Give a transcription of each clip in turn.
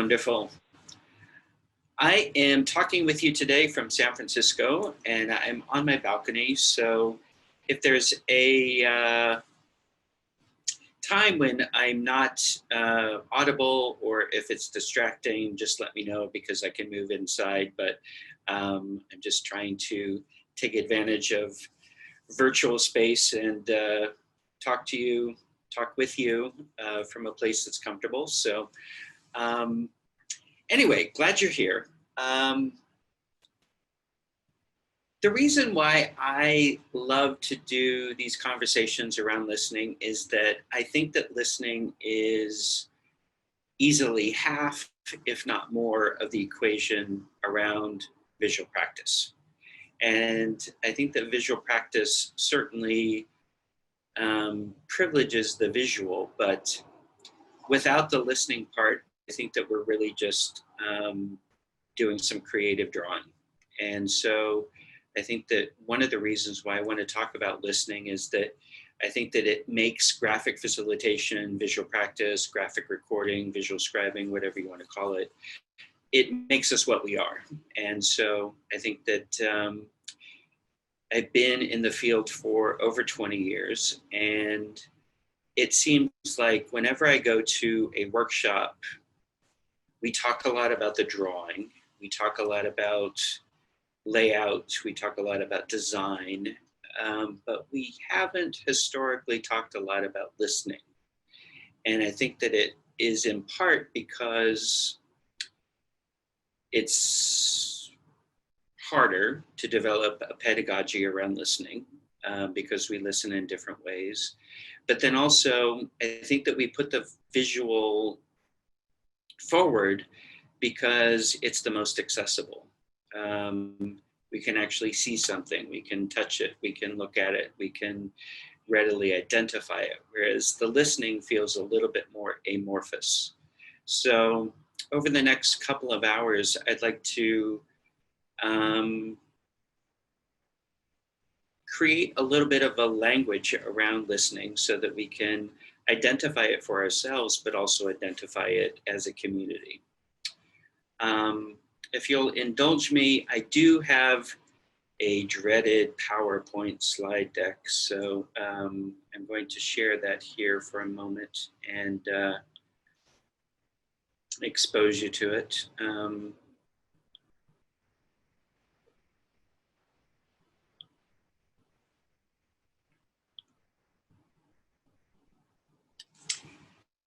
Wonderful. I am talking with you today from San Francisco, and I'm on my balcony. So if there's a time when I'm not audible, or if it's distracting, just let me know because I can move inside. But I'm just trying to take advantage of virtual space and talk with you from a place that's comfortable. So anyway, glad you're here. The reason why I love to do these conversations around listening is that I think that listening is easily half, if not more, of the equation around visual practice. And I think that visual practice certainly privileges the visual, but without the listening part, I think that we're really just doing some creative drawing. And so I think that one of the reasons why I want to talk about listening is that I think that it makes graphic facilitation, visual practice, graphic recording, visual scribing, whatever you want to call it, it makes us what we are. And so I think that I've been in the field for over 20 years, and it seems like whenever I go to a workshop, we talk a lot about the drawing, we talk a lot about layout, we talk a lot about design, but we haven't historically talked a lot about listening. And I think that it is in part because it's harder to develop a pedagogy around listening because we listen in different ways. But then also, I think that we put the visual forward because it's the most accessible. We can actually see something, we can touch it, we can look at it, we can readily identify it, whereas the listening feels a little bit more amorphous. So over the next couple of hours, I'd like to create a little bit of a language around listening so that we can identify it for ourselves, but also identify it as a community. If you'll indulge me, I do have a dreaded PowerPoint slide deck, so I'm going to share that here for a moment and expose you to it.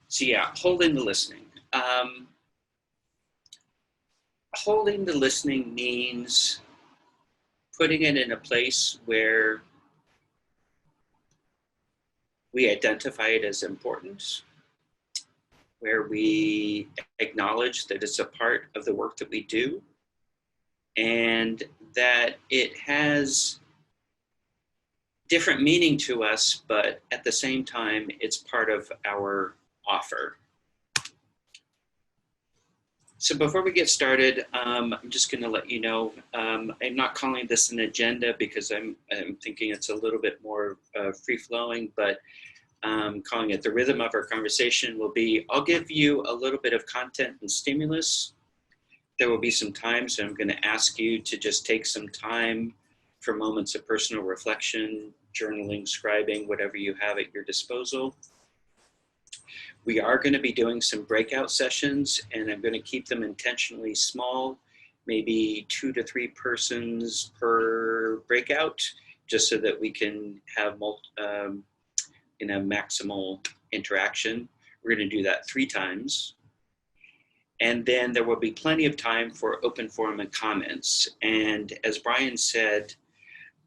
So yeah, holding the listening. Holding the listening means putting it in a place where we identify it as important, where we acknowledge that it's a part of the work that we do, and that it has different meaning to us, but at the same time, it's part of our offer. So before we get started, I'm just going to let you know, I'm not calling this an agenda because I'm thinking it's a little bit more free-flowing, but calling it the rhythm of our conversation will be, I'll give you a little bit of content and stimulus. There will be some times I'm going to ask you to just take some time for moments of personal reflection, journaling, scribing, whatever you have at your disposal. We are going to be doing some breakout sessions, and I'm going to keep them intentionally small, maybe 2 to 3 persons per breakout, just so that we can have maximal interaction. We're going to do that 3 times. And then there will be plenty of time for open forum and comments. And as Brian said,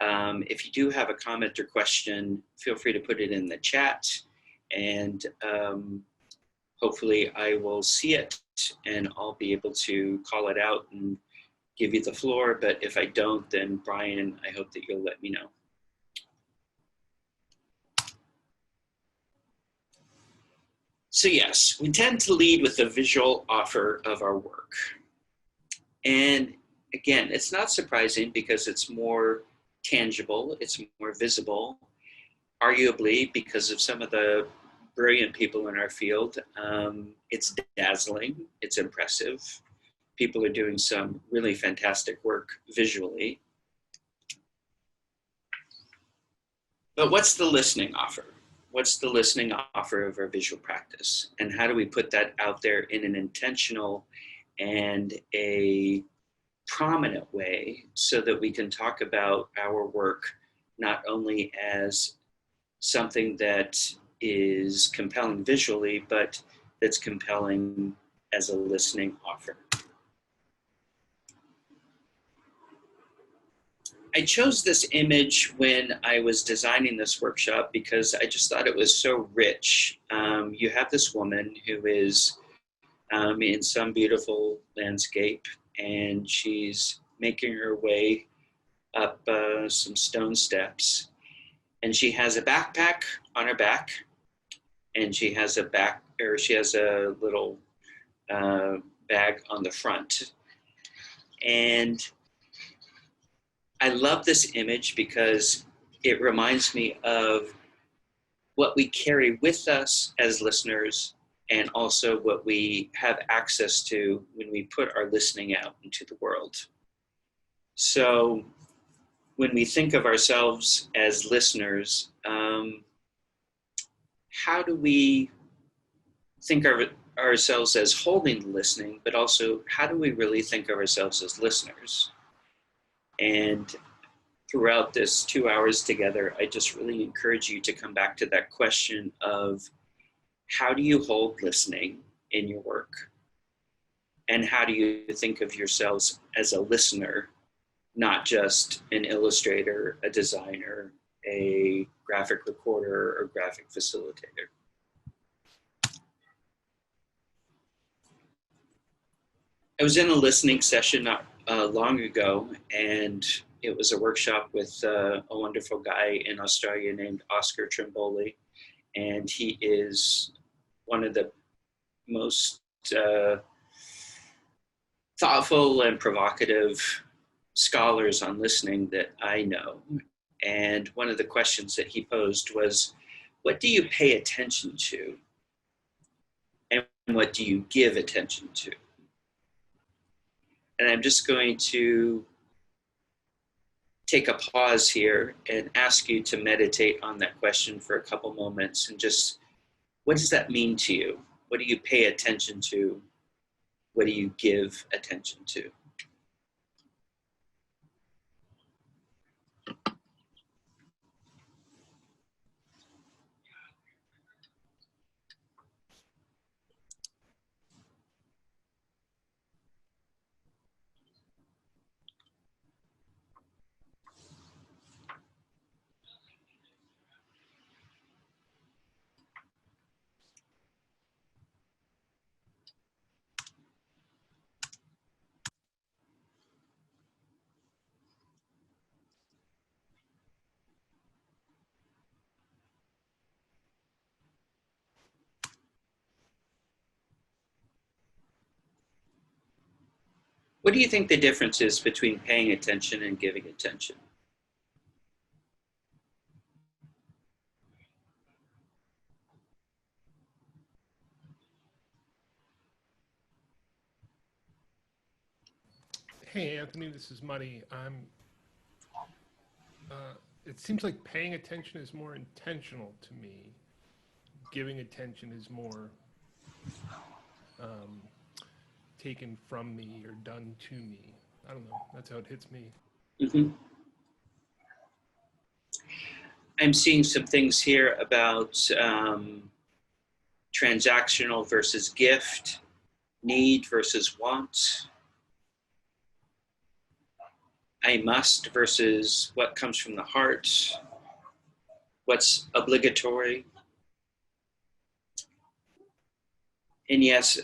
if you do have a comment or question, feel free to put it in the chat. And hopefully I will see it and I'll be able to call it out and give you the floor. But if I don't, then Brian, I hope that you'll let me know. So yes, we tend to lead with the visual offer of our work. And again, it's not surprising because it's more tangible, it's more visible, arguably because of some of the brilliant people in our field. It's dazzling, it's impressive. People are doing some really fantastic work visually. But what's the listening offer? What's the listening offer of our visual practice? And how do we put that out there in an intentional and a prominent way so that we can talk about our work not only as something that is compelling visually, but that's compelling as a listening offer. I chose this image when I was designing this workshop because I just thought it was so rich. You have this woman who is in some beautiful landscape, and she's making her way up some stone steps, and she has a backpack on her back, and she has a little bag on the front. And I love this image because it reminds me of what we carry with us as listeners, and also what we have access to when we put our listening out into the world. So when we think of ourselves as listeners, how do we think of ourselves as holding the listening, but also how do we really think of ourselves as listeners? And throughout this 2 hours together, I just really encourage you to come back to that question of how do you hold listening in your work? And how do you think of yourselves as a listener, not just an illustrator, a designer, a graphic recorder, or graphic facilitator? I was in a listening session not long ago, and it was a workshop with a wonderful guy in Australia named Oscar Trimboli, and he is one of the most thoughtful and provocative scholars on listening that I know. And one of the questions that he posed was, what do you pay attention to? And what do you give attention to? And I'm just going to take a pause here and ask you to meditate on that question for a couple moments, and just, what does that mean to you? What do you pay attention to? What do you give attention to? What do you think the difference is between paying attention and giving attention? Hey, Anthony, this is Muddy. It seems like paying attention is more intentional to me. Giving attention is more taken from me or done to me. I don't know. That's how it hits me. Mm-hmm. I'm seeing some things here about transactional versus gift, need versus want, I must versus what comes from the heart, what's obligatory. And yes,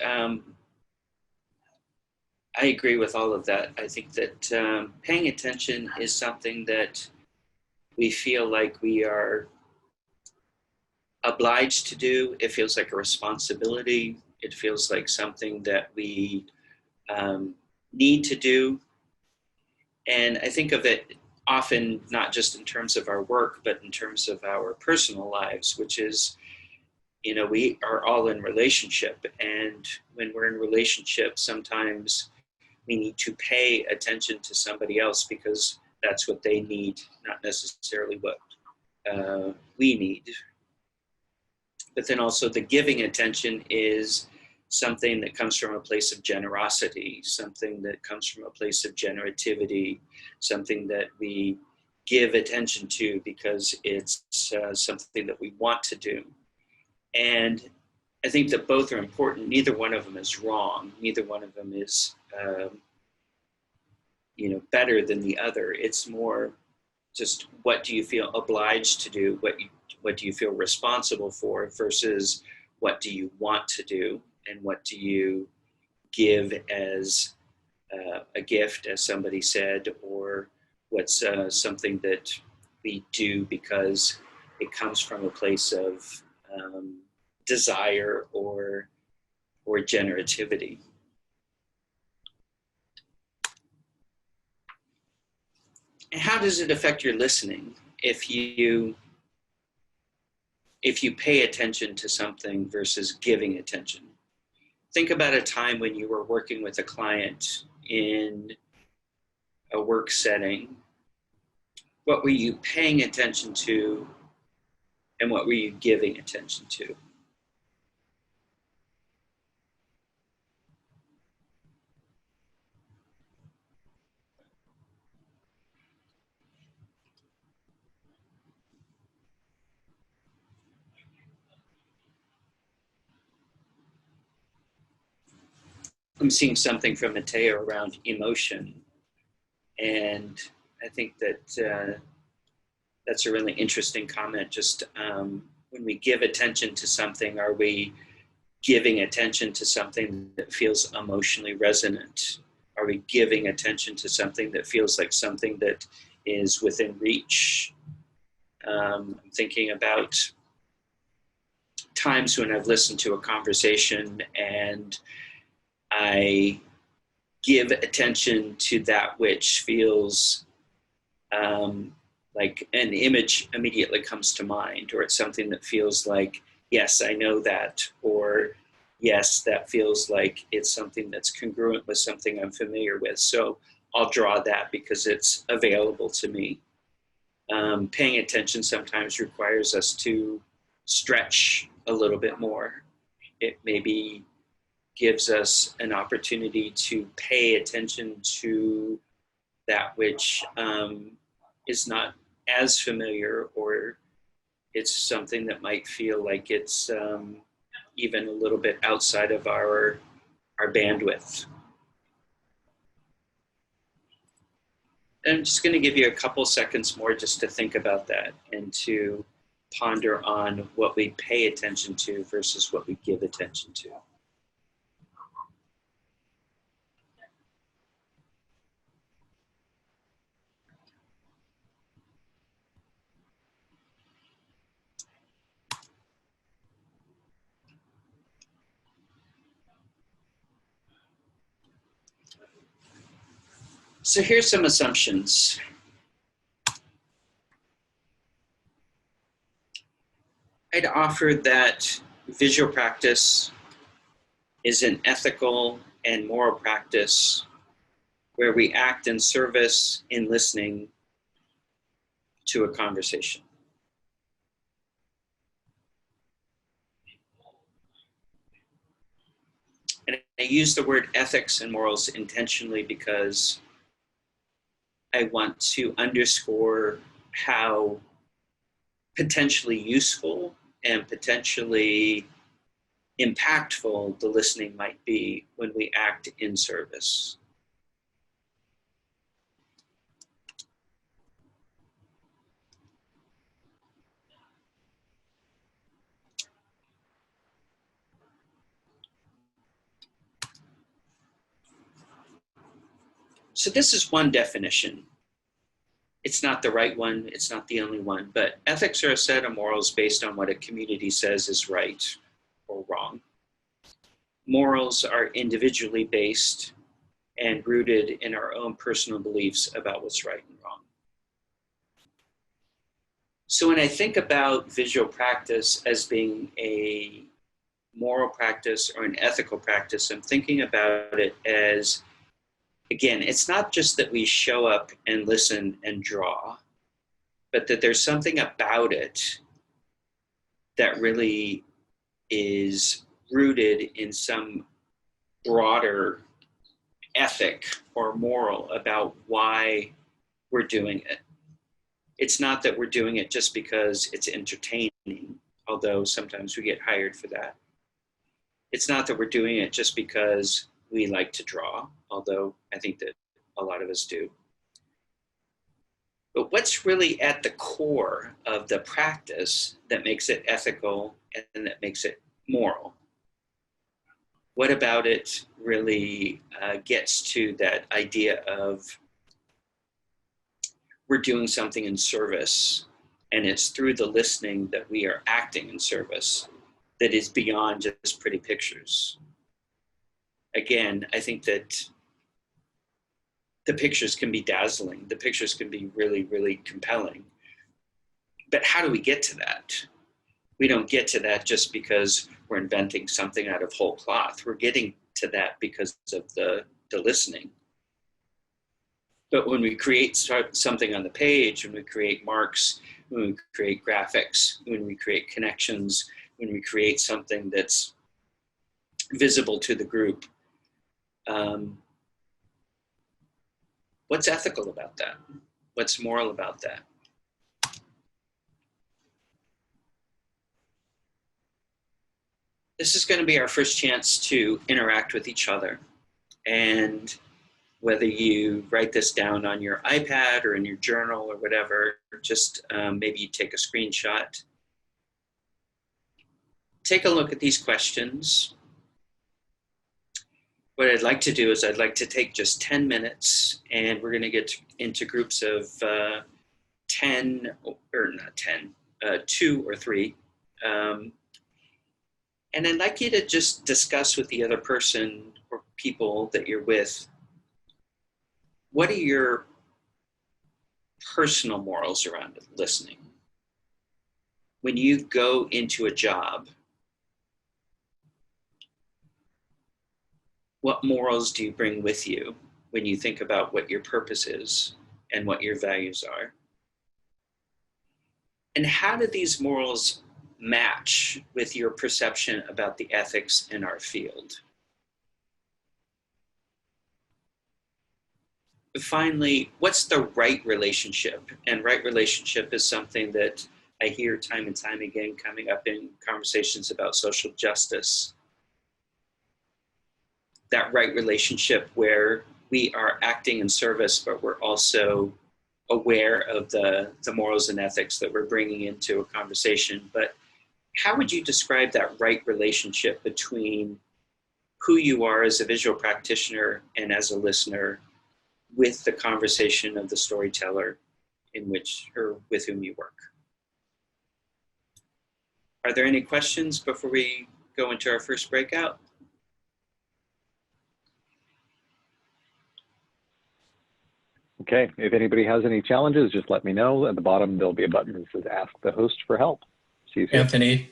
I agree with all of that. I think that paying attention is something that we feel like we are obliged to do. It feels like a responsibility. It feels like something that we need to do. And I think of it often not just in terms of our work, but in terms of our personal lives, which is, you know, we are all in relationship, and when we're in relationship, sometimes we need to pay attention to somebody else because that's what they need, not necessarily what we need. But then also the giving attention is something that comes from a place of generosity, something that comes from a place of generativity, something that we give attention to because it's something that we want to do. And I think that both are important. Neither one of them is wrong. Neither one of them is, you know, better than the other. It's more just what do you feel obliged to do? What do you feel responsible for versus what do you want to do? And what do you give as a gift, as somebody said, or what's something that we do because it comes from a place of desire or generativity. And how does it affect your listening if you pay attention to something versus giving attention? Think about a time when you were working with a client in a work setting. What were you paying attention to and what were you giving attention to? I'm seeing something from Mateo around emotion. And I think that that's a really interesting comment. Just when we give attention to something, are we giving attention to something that feels emotionally resonant? Are we giving attention to something that feels like something that is within reach? I'm thinking about times when I've listened to a conversation and I give attention to that which feels like an image immediately comes to mind, or it's something that feels like, yes, I know that, or yes, that feels like it's something that's congruent with something I'm familiar with. So I'll draw that because it's available to me. Paying attention sometimes requires us to stretch a little bit more. It maybe gives us an opportunity to pay attention to that which is not as familiar, or it's something that might feel like it's even a little bit outside of our bandwidth. And I'm just going to give you a couple seconds more just to think about that and to ponder on what we pay attention to versus what we give attention to. So here's some assumptions. I'd offer that visual practice is an ethical and moral practice where we act in service in listening to a conversation. And I use the word ethics and morals intentionally because I want to underscore how potentially useful and potentially impactful the listening might be when we act in service. So this is one definition. It's not the right one, it's not the only one, but ethics are a set of morals based on what a community says is right or wrong. Morals are individually based and rooted in our own personal beliefs about what's right and wrong. So when I think about visual practice as being a moral practice or an ethical practice, I'm thinking about it as, again, it's not just that we show up and listen and draw, but that there's something about it that really is rooted in some broader ethic or moral about why we're doing it. It's not that we're doing it just because it's entertaining, although sometimes we get hired for that. It's not that we're doing it just because we like to draw, although I think that a lot of us do. But what's really at the core of the practice that makes it ethical and that makes it moral? What about it really gets to that idea of we're doing something in service, and it's through the listening that we are acting in service that is beyond just pretty pictures? Again, I think that the pictures can be dazzling. The pictures can be really, really compelling. But how do we get to that? We don't get to that just because we're inventing something out of whole cloth. We're getting to that because of the listening. But when we create something on the page, when we create marks, when we create graphics, when we create connections, when we create something that's visible to the group, what's ethical about that? What's moral about that? This is going to be our first chance to interact with each other. And whether you write this down on your iPad or in your journal or whatever, just maybe you take a screenshot. Take a look at these questions. What I'd like to do is I'd like to take just 10 minutes, and we're going to get into groups of 10, or not 10, 2 or 3. And I'd like you to just discuss with the other person or people that you're with, what are your personal morals around listening? When you go into a job, what morals do you bring with you when you think about what your purpose is and what your values are? And how do these morals match with your perception about the ethics in our field? Finally, what's the right relationship? And right relationship is something that I hear time and time again coming up in conversations about social justice. That right relationship where we are acting in service, but we're also aware of the morals and ethics that we're bringing into a conversation. But how would you describe that right relationship between who you are as a visual practitioner and as a listener with the conversation of the storyteller in which or with whom you work? Are there any questions before we go into our first breakout? Okay, if anybody has any challenges, just let me know. At the bottom, there'll be a button that says Ask the Host for Help. See you soon. Anthony.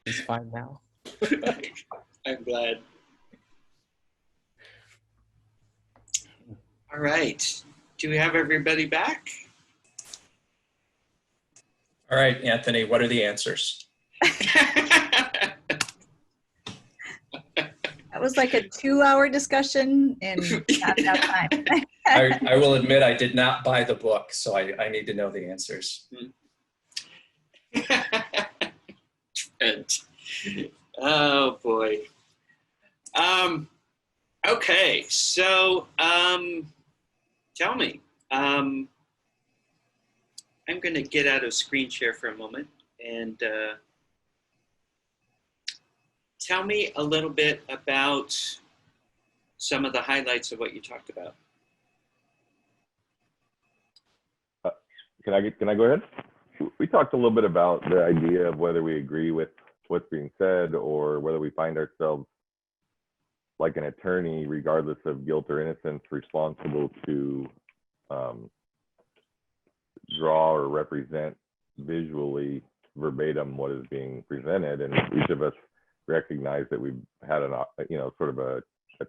It's fine now. I'm glad. All right. Do we have everybody back? All right, Anthony, what are the answers? That was like a 2-hour discussion in not enough time. I will admit I did not buy the book, so I need to know the answers. Oh boy. Okay, so tell me. I'm going to get out of screen share for a moment and tell me a little bit about some of the highlights of what you talked about. Can I go ahead? We talked a little bit about the idea of whether we agree with what's being said or whether we find ourselves like an attorney, regardless of guilt or innocence, responsible to draw or represent visually verbatim what is being presented, and each of us recognize that we've had an, you know, sort of a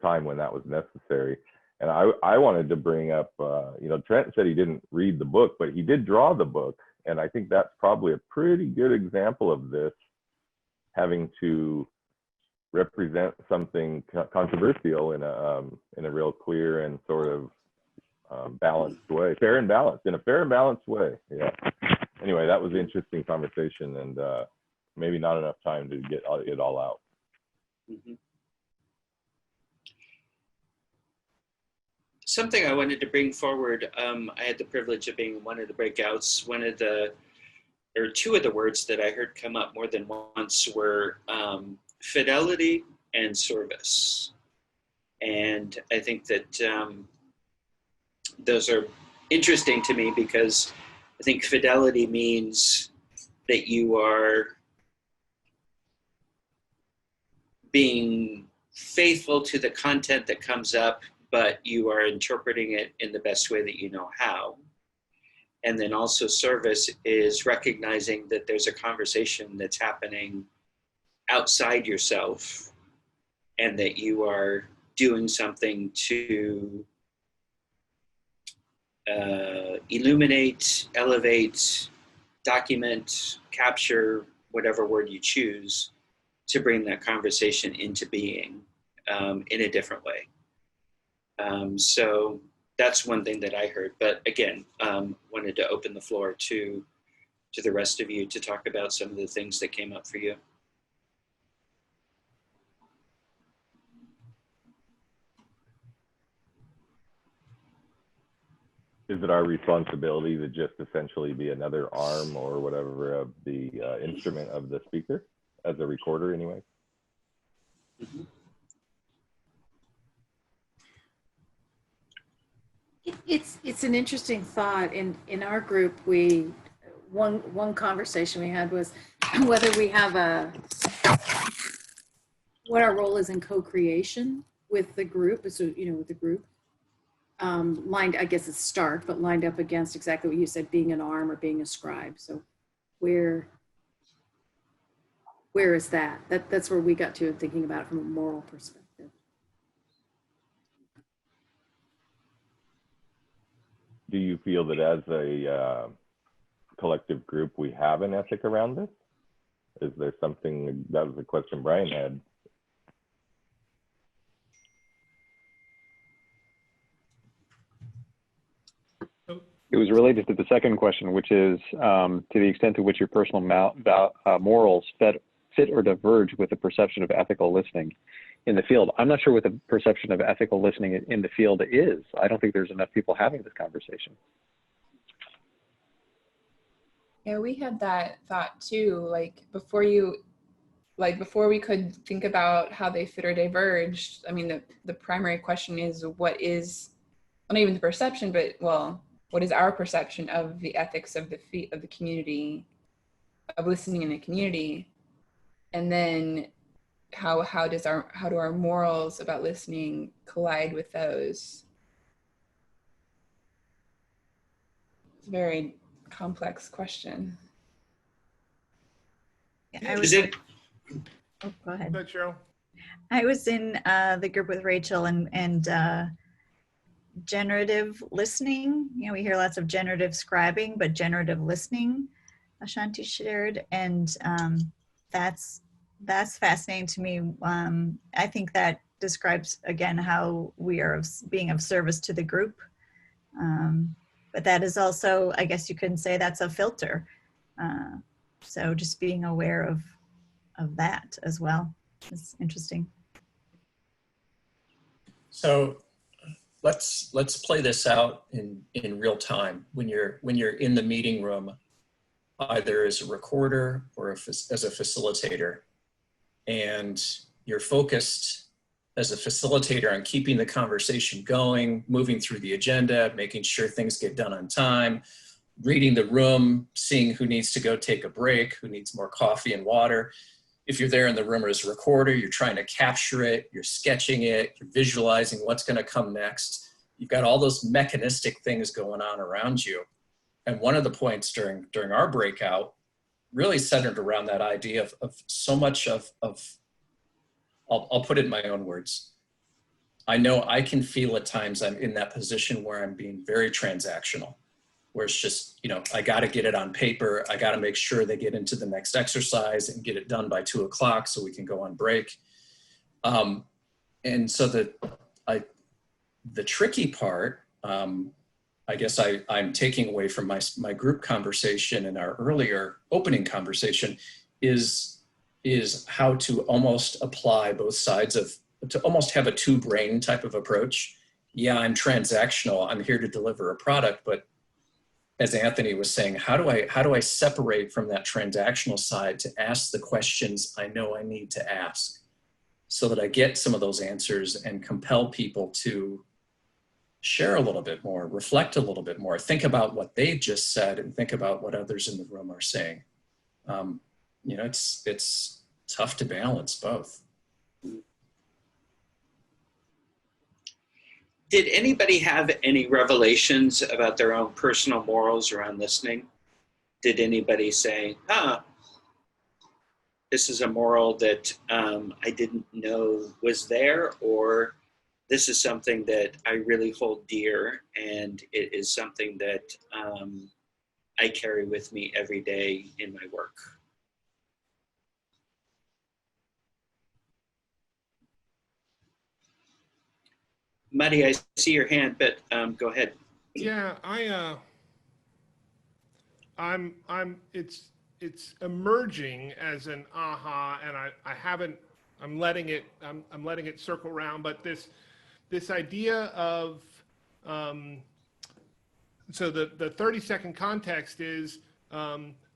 time when that was necessary. And I wanted to bring up, you know, Trent said he didn't read the book, but he did draw the book. And I think that's probably a pretty good example of this, having to represent something controversial in a real clear and sort of balanced way, fair and balanced, in a fair and balanced way. Yeah. Anyway, that was an interesting conversation, and maybe not enough time to get it all out. Mm-hmm. Something I wanted to bring forward, I had the privilege of being in one of the breakouts. Two of the words that I heard come up more than once were fidelity and service. And I think that those are interesting to me, because I think fidelity means that you are being faithful to the content that comes up, but you are interpreting it in the best way that you know how. And then also service is recognizing that there's a conversation that's happening outside yourself, and that you are doing something to illuminate, elevate, document, capture, whatever word you choose, to bring that conversation into being in a different way. So that's one thing that I heard. But again, wanted to open the floor to the rest of you to talk about some of the things that came up for you. Is it our responsibility to just essentially be another arm or whatever of the instrument of the speaker, as a recorder anyway? Mm-hmm. It's an interesting thought. In our group, one conversation we had was whether we have what our role is in co-creation with the group. So, you know, with the group, lined, I guess it's stark, but lined up against exactly what you said, being an arm or being a scribe. So where is that? That's where we got to in thinking about it from a moral perspective. Do you feel that as a collective group, we have an ethic around this? Is there something, that was a question Brian had. It was related to the second question, which is to the extent to which your personal morals fit or diverge with the perception of ethical listening in the field. I'm not sure what the perception of ethical listening in the field is. I don't think there's enough people having this conversation. Yeah, we had that thought too. Like before we could think about how they fit or diverged, I mean, the primary question is what is, well, not even the perception, but well, what is our perception of the ethics of the community, of listening in the community? And then how do our morals about listening collide with those? It's a very complex question. Yeah, oh, go ahead. Go ahead, Cheryl. I was in the group with Rachel and generative listening. You know, we hear lots of generative scribing, but generative listening, Ashanti shared, and that's fascinating to me. I think that describes again how we are being of service to the group. But that is also, I guess you couldn't say that's a filter. So just being aware of that as well is interesting. So let's play this out in real time. When you're in the meeting room, either as a recorder or as a facilitator, and you're focused as a facilitator on keeping the conversation going, moving through the agenda, making sure things get done on time, reading the room, seeing who needs to go take a break, who needs more coffee and water. If you're there in the room as a recorder, you're trying to capture it, you're sketching it, you're visualizing what's going to come next. you've got all those mechanistic things going on around you. And one of the points during our breakout really centered around that idea of so much of I'll put it in my own words. I know I can feel at times I'm in that position where I'm being very transactional, where it's just, you know, I got to get it on paper. I got to make sure they get into the next exercise and get it done by 2 o'clock so we can go on break. And so the tricky part, I guess I'm taking away from my group conversation and our earlier opening conversation is how to almost apply both sides to almost have a 2-brain type of approach. Yeah, I'm transactional. I'm here to deliver a product, but as Anthony was saying, how do I separate from that transactional side to ask the questions I know I need to ask so that I get some of those answers and compel people to share a little bit more, reflect a little bit more, think about what they've just said and think about what others in the room are saying. You know, it's tough to balance both. Did anybody have any revelations about their own personal morals around listening? Did anybody say, this is a moral that I didn't know was there, or this is something that I really hold dear and it is something that I carry with me every day in my work? Muddy, I see your hand, but go ahead. Yeah, it's emerging as an aha, and I haven't, I'm letting it circle around, but this idea of, so the 30-second context is,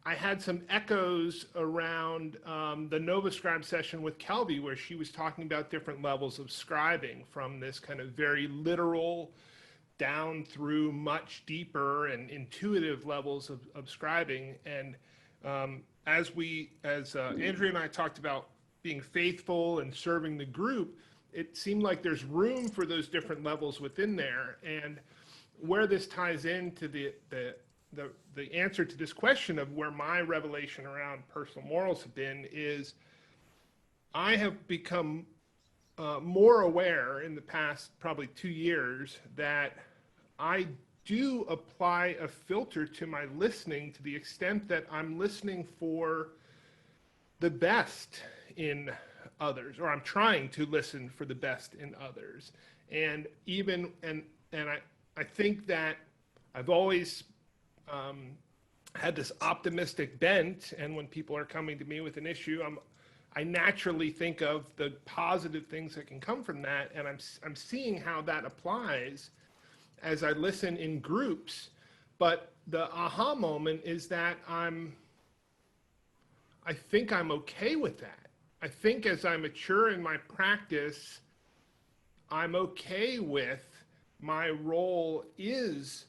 I had some echoes around the NovaScribe session with Kelby, where she was talking about different levels of scribing, from this kind of very literal down through much deeper and intuitive levels of scribing. And as Andrea and I talked about being faithful and serving the group, it seemed like there's room for those different levels within there. And where this ties into the answer to this question of where my revelation around personal morals have been is, I have become more aware in the past probably 2 years that I do apply a filter to my listening, to the extent that I'm listening for the best in others, or I'm trying to listen for the best in others. And even, and I think that I've always had this optimistic bent, and when people are coming to me with an issue, I naturally think of the positive things that can come from that, and I'm seeing how that applies as I listen in groups. But the aha moment is that I think I'm okay with that. I think as I mature in my practice, I'm okay with my role is,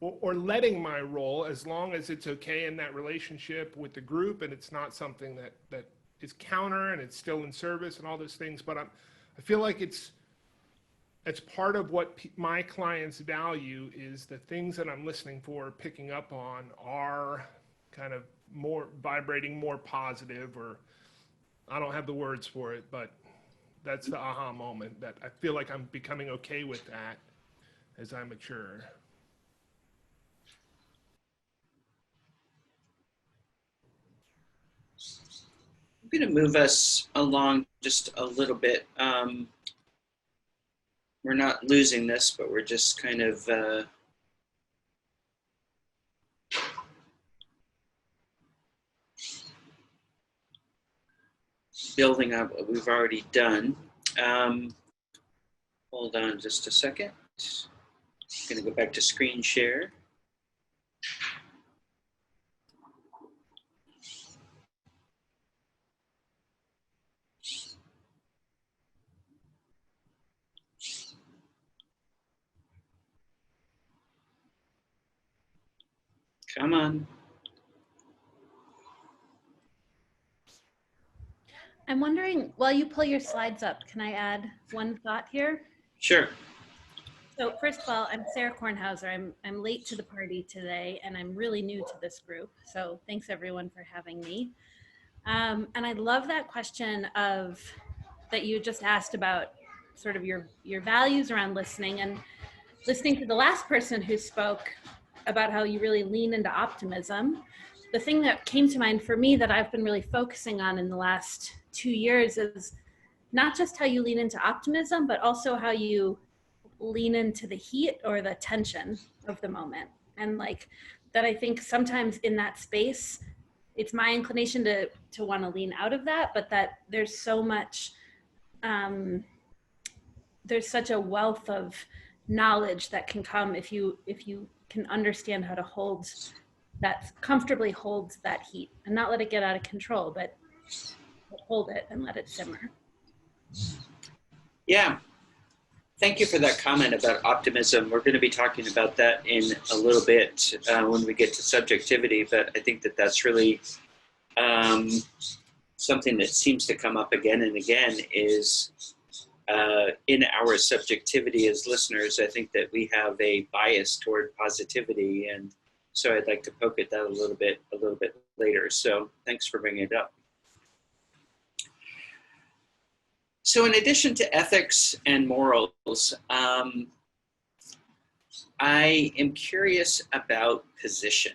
or letting my role, as long as it's okay in that relationship with the group and it's not something that is counter and it's still in service and all those things. But I feel like it's part of what my clients value, is the things that I'm listening for, picking up on, are kind of more vibrating, more positive, or I don't have the words for it, but that's the aha moment, that I feel like I'm becoming okay with that as I mature. I'm going to move us along just a little bit. We're not losing this, but we're just kind of building up what we've already done. Hold on just a second. I'm going to go back to screen share. Come on. I'm wondering, while you pull your slides up, can I add one thought here? Sure. So first of all, I'm Sarah Kornhauser. I'm late to the party today, and I'm really new to this group. So thanks everyone for having me. And I love that question that you just asked about sort of your values around listening, and listening to the last person who spoke about how you really lean into optimism. The thing that came to mind for me that I've been really focusing on in the last 2 years is not just how you lean into optimism, but also how you lean into the heat or the tension of the moment. And like that, I think sometimes in that space, it's my inclination to want to lean out of that, but that there's so much, there's such a wealth of knowledge that can come if you can understand how to comfortably hold that heat and not let it get out of control, but hold it and let it simmer. Yeah. Thank you for that comment about optimism. We're going to be talking about that in a little bit when we get to subjectivity, but I think that that's really something that seems to come up again and again is in our subjectivity as listeners. I think that we have a bias toward positivity, and so I'd like to poke at that a little bit later. So thanks for bringing it up. So in addition to ethics and morals, I am curious about position,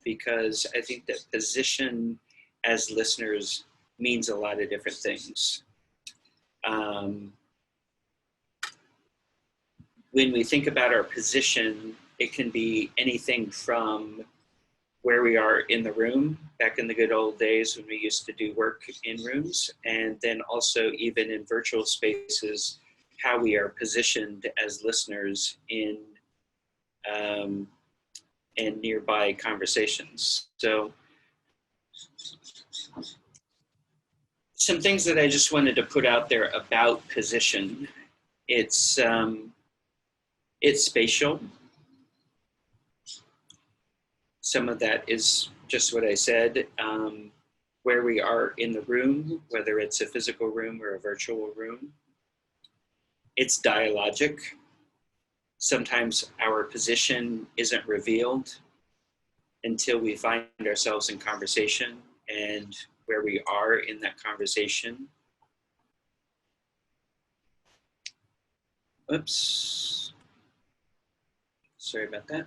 because I think that position as listeners means a lot of different things. When we think about our position, it can be anything from where we are in the room, back in the good old days when we used to do work in rooms, and then also even in virtual spaces, how we are positioned as listeners in nearby conversations. So some things that I just wanted to put out there about position. It's spatial. Some of that is just what I said, where we are in the room, whether it's a physical room or a virtual room. It's dialogic. Sometimes our position isn't revealed until we find ourselves in conversation and where we are in that conversation. Oops. Sorry about that.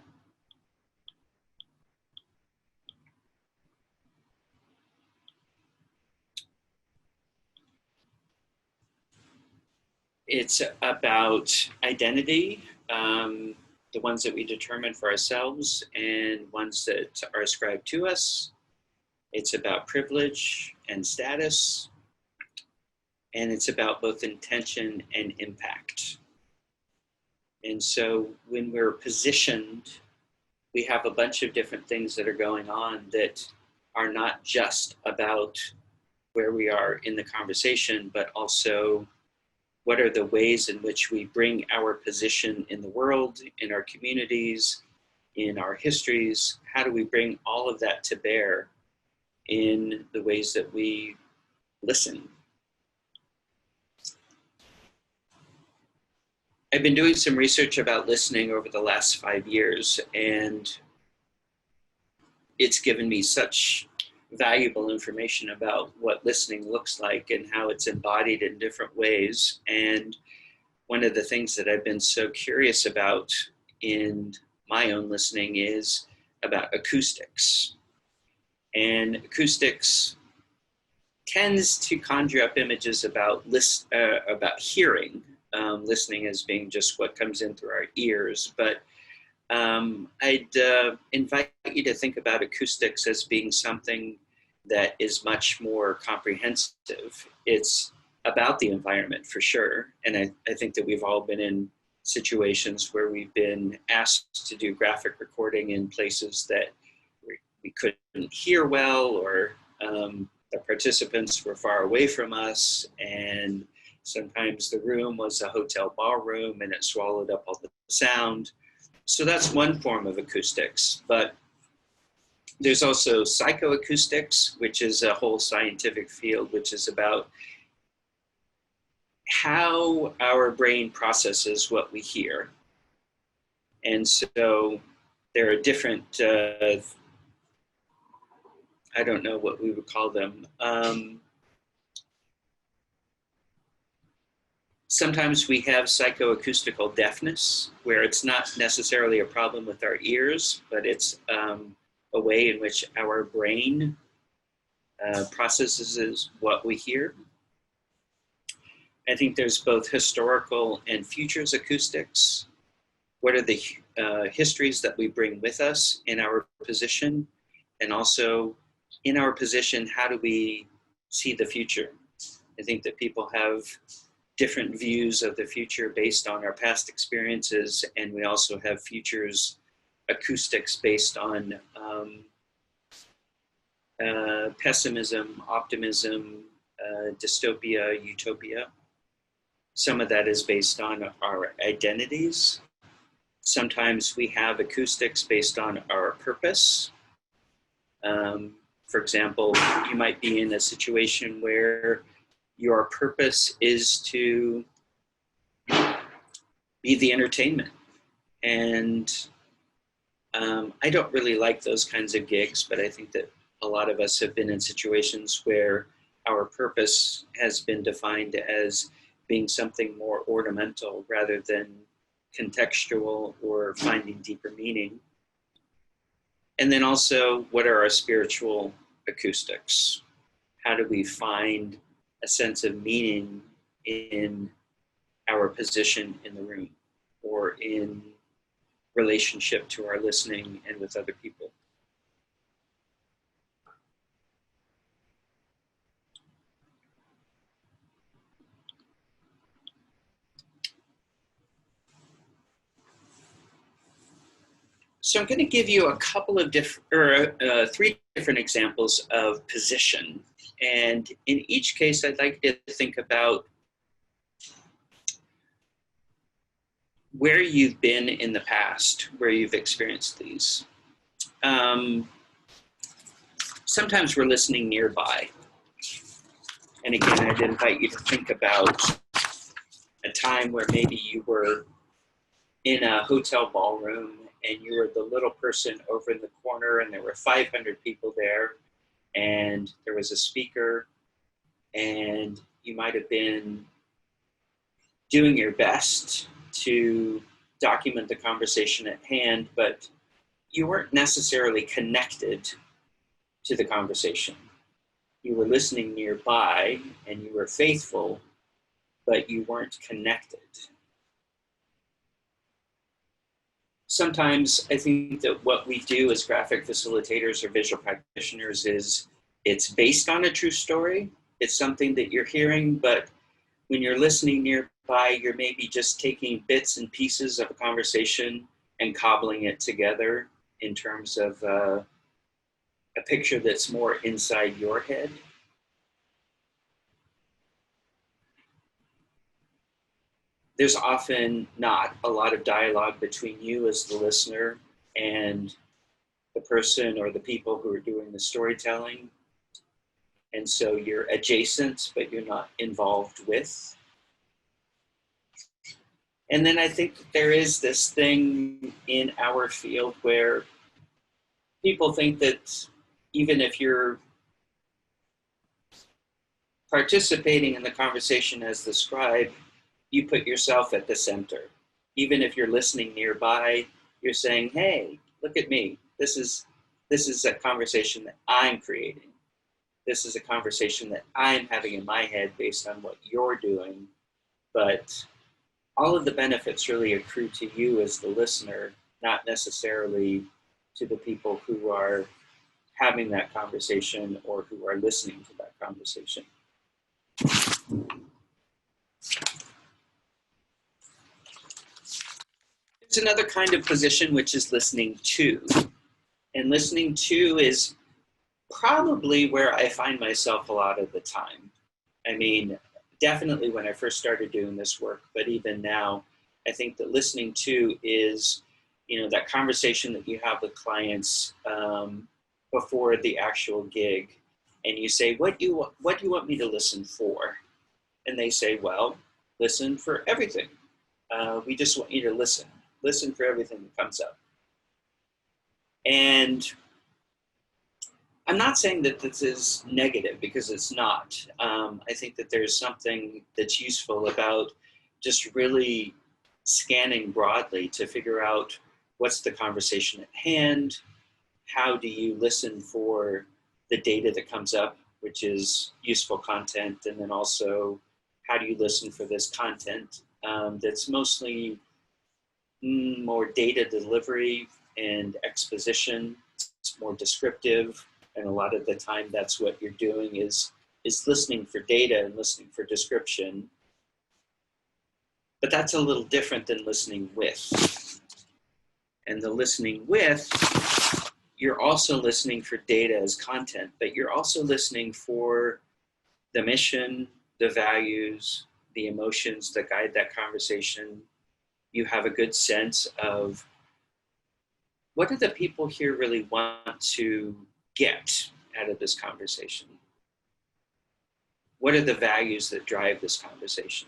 It's about identity, the ones that we determine for ourselves and ones that are ascribed to us. It's about privilege and status. And it's about both intention and impact. And so when we're positioned, we have a bunch of different things that are going on that are not just about where we are in the conversation, but also what are the ways in which we bring our position in the world, in our communities, in our histories. How do we bring all of that to bear in the ways that we listen? I've been doing some research about listening over the last 5 years, and it's given me such valuable information about what listening looks like and how it's embodied in different ways. And one of the things that I've been so curious about in my own listening is about acoustics. And acoustics tends to conjure up images about hearing, listening as being just what comes in through our ears. But I'd invite you to think about acoustics as being something that is much more comprehensive. It's about the environment for sure. And I think that we've all been in situations where we've been asked to do graphic recording in places that we couldn't hear well, or the participants were far away from us, and sometimes the room was a hotel ballroom and it swallowed up all the sound. So that's one form of acoustics, but there's also psychoacoustics, which is a whole scientific field, which is about how our brain processes what we hear. And so there are different, I don't know what we would call them. Sometimes we have psychoacoustical deafness, where it's not necessarily a problem with our ears, but it's a way in which our brain processes what we hear. I think there's both historical and futures acoustics. What are the histories that we bring with us in our position? And also, in our position, how do we see the future? I think that people have different views of the future based on our past experiences, and we also have futures acoustics based on pessimism, optimism, dystopia, utopia. Some of that is based on our identities. Sometimes we have acoustics based on our purpose. For example, you might be in a situation where your purpose is to be the entertainment. And I don't really like those kinds of gigs, but I think that a lot of us have been in situations where our purpose has been defined as being something more ornamental rather than contextual or finding deeper meaning. And then also, what are our spiritual acoustics? How do we find a sense of meaning in our position in the room or in relationship to our listening and with other people? So I'm going to give you a couple of three different examples of position. And in each case, I'd like you to think about where you've been in the past, where you've experienced these. Sometimes we're listening nearby. And again, I'd invite you to think about a time where maybe you were in a hotel ballroom and you were the little person over in the corner and there were 500 people there and there was a speaker and you might have been doing your best to document the conversation at hand, but you weren't necessarily connected to the conversation. You were listening nearby and you were faithful, but you weren't connected. Sometimes I think that what we do as graphic facilitators or visual practitioners is it's based on a true story. It's something that you're hearing, but when you're listening nearby, you're maybe just taking bits and pieces of a conversation and cobbling it together in terms of a picture that's more inside your head. There's often not a lot of dialogue between you as the listener and the person or the people who are doing the storytelling. And so you're adjacent, but you're not involved with. And then I think that there is this thing in our field where people think that even if you're participating in the conversation as the scribe, you put yourself at the center. Even if you're listening nearby, you're saying, hey, look at me. This is a conversation that I'm creating. This is a conversation that I'm having in my head based on what you're doing. But all of the benefits really accrue to you as the listener, not necessarily to the people who are having that conversation or who are listening to that conversation. It's another kind of position, which is listening to. And listening to is probably where I find myself a lot of the time. I mean, definitely when I first started doing this work, but even now, I think that listening to is, that conversation that you have with clients before the actual gig. And you say, what do you want me to listen for? And they say, well, listen for everything. We just want you to listen. Listen for everything that comes up. And I'm not saying that this is negative, because it's not. I think that there's something that's useful about just really scanning broadly to figure out what's the conversation at hand, how do you listen for the data that comes up, which is useful content, and then also how do you listen for this content that's mostly more data delivery and exposition. It's more descriptive, and a lot of the time that's what you're doing is listening for data and listening for description. But that's a little different than listening with. And the listening with, you're also listening for data as content, but you're also listening for the mission, the values, the emotions that guide that conversation. You have a good sense of what do the people here really want to get out of this conversation? What are the values that drive this conversation?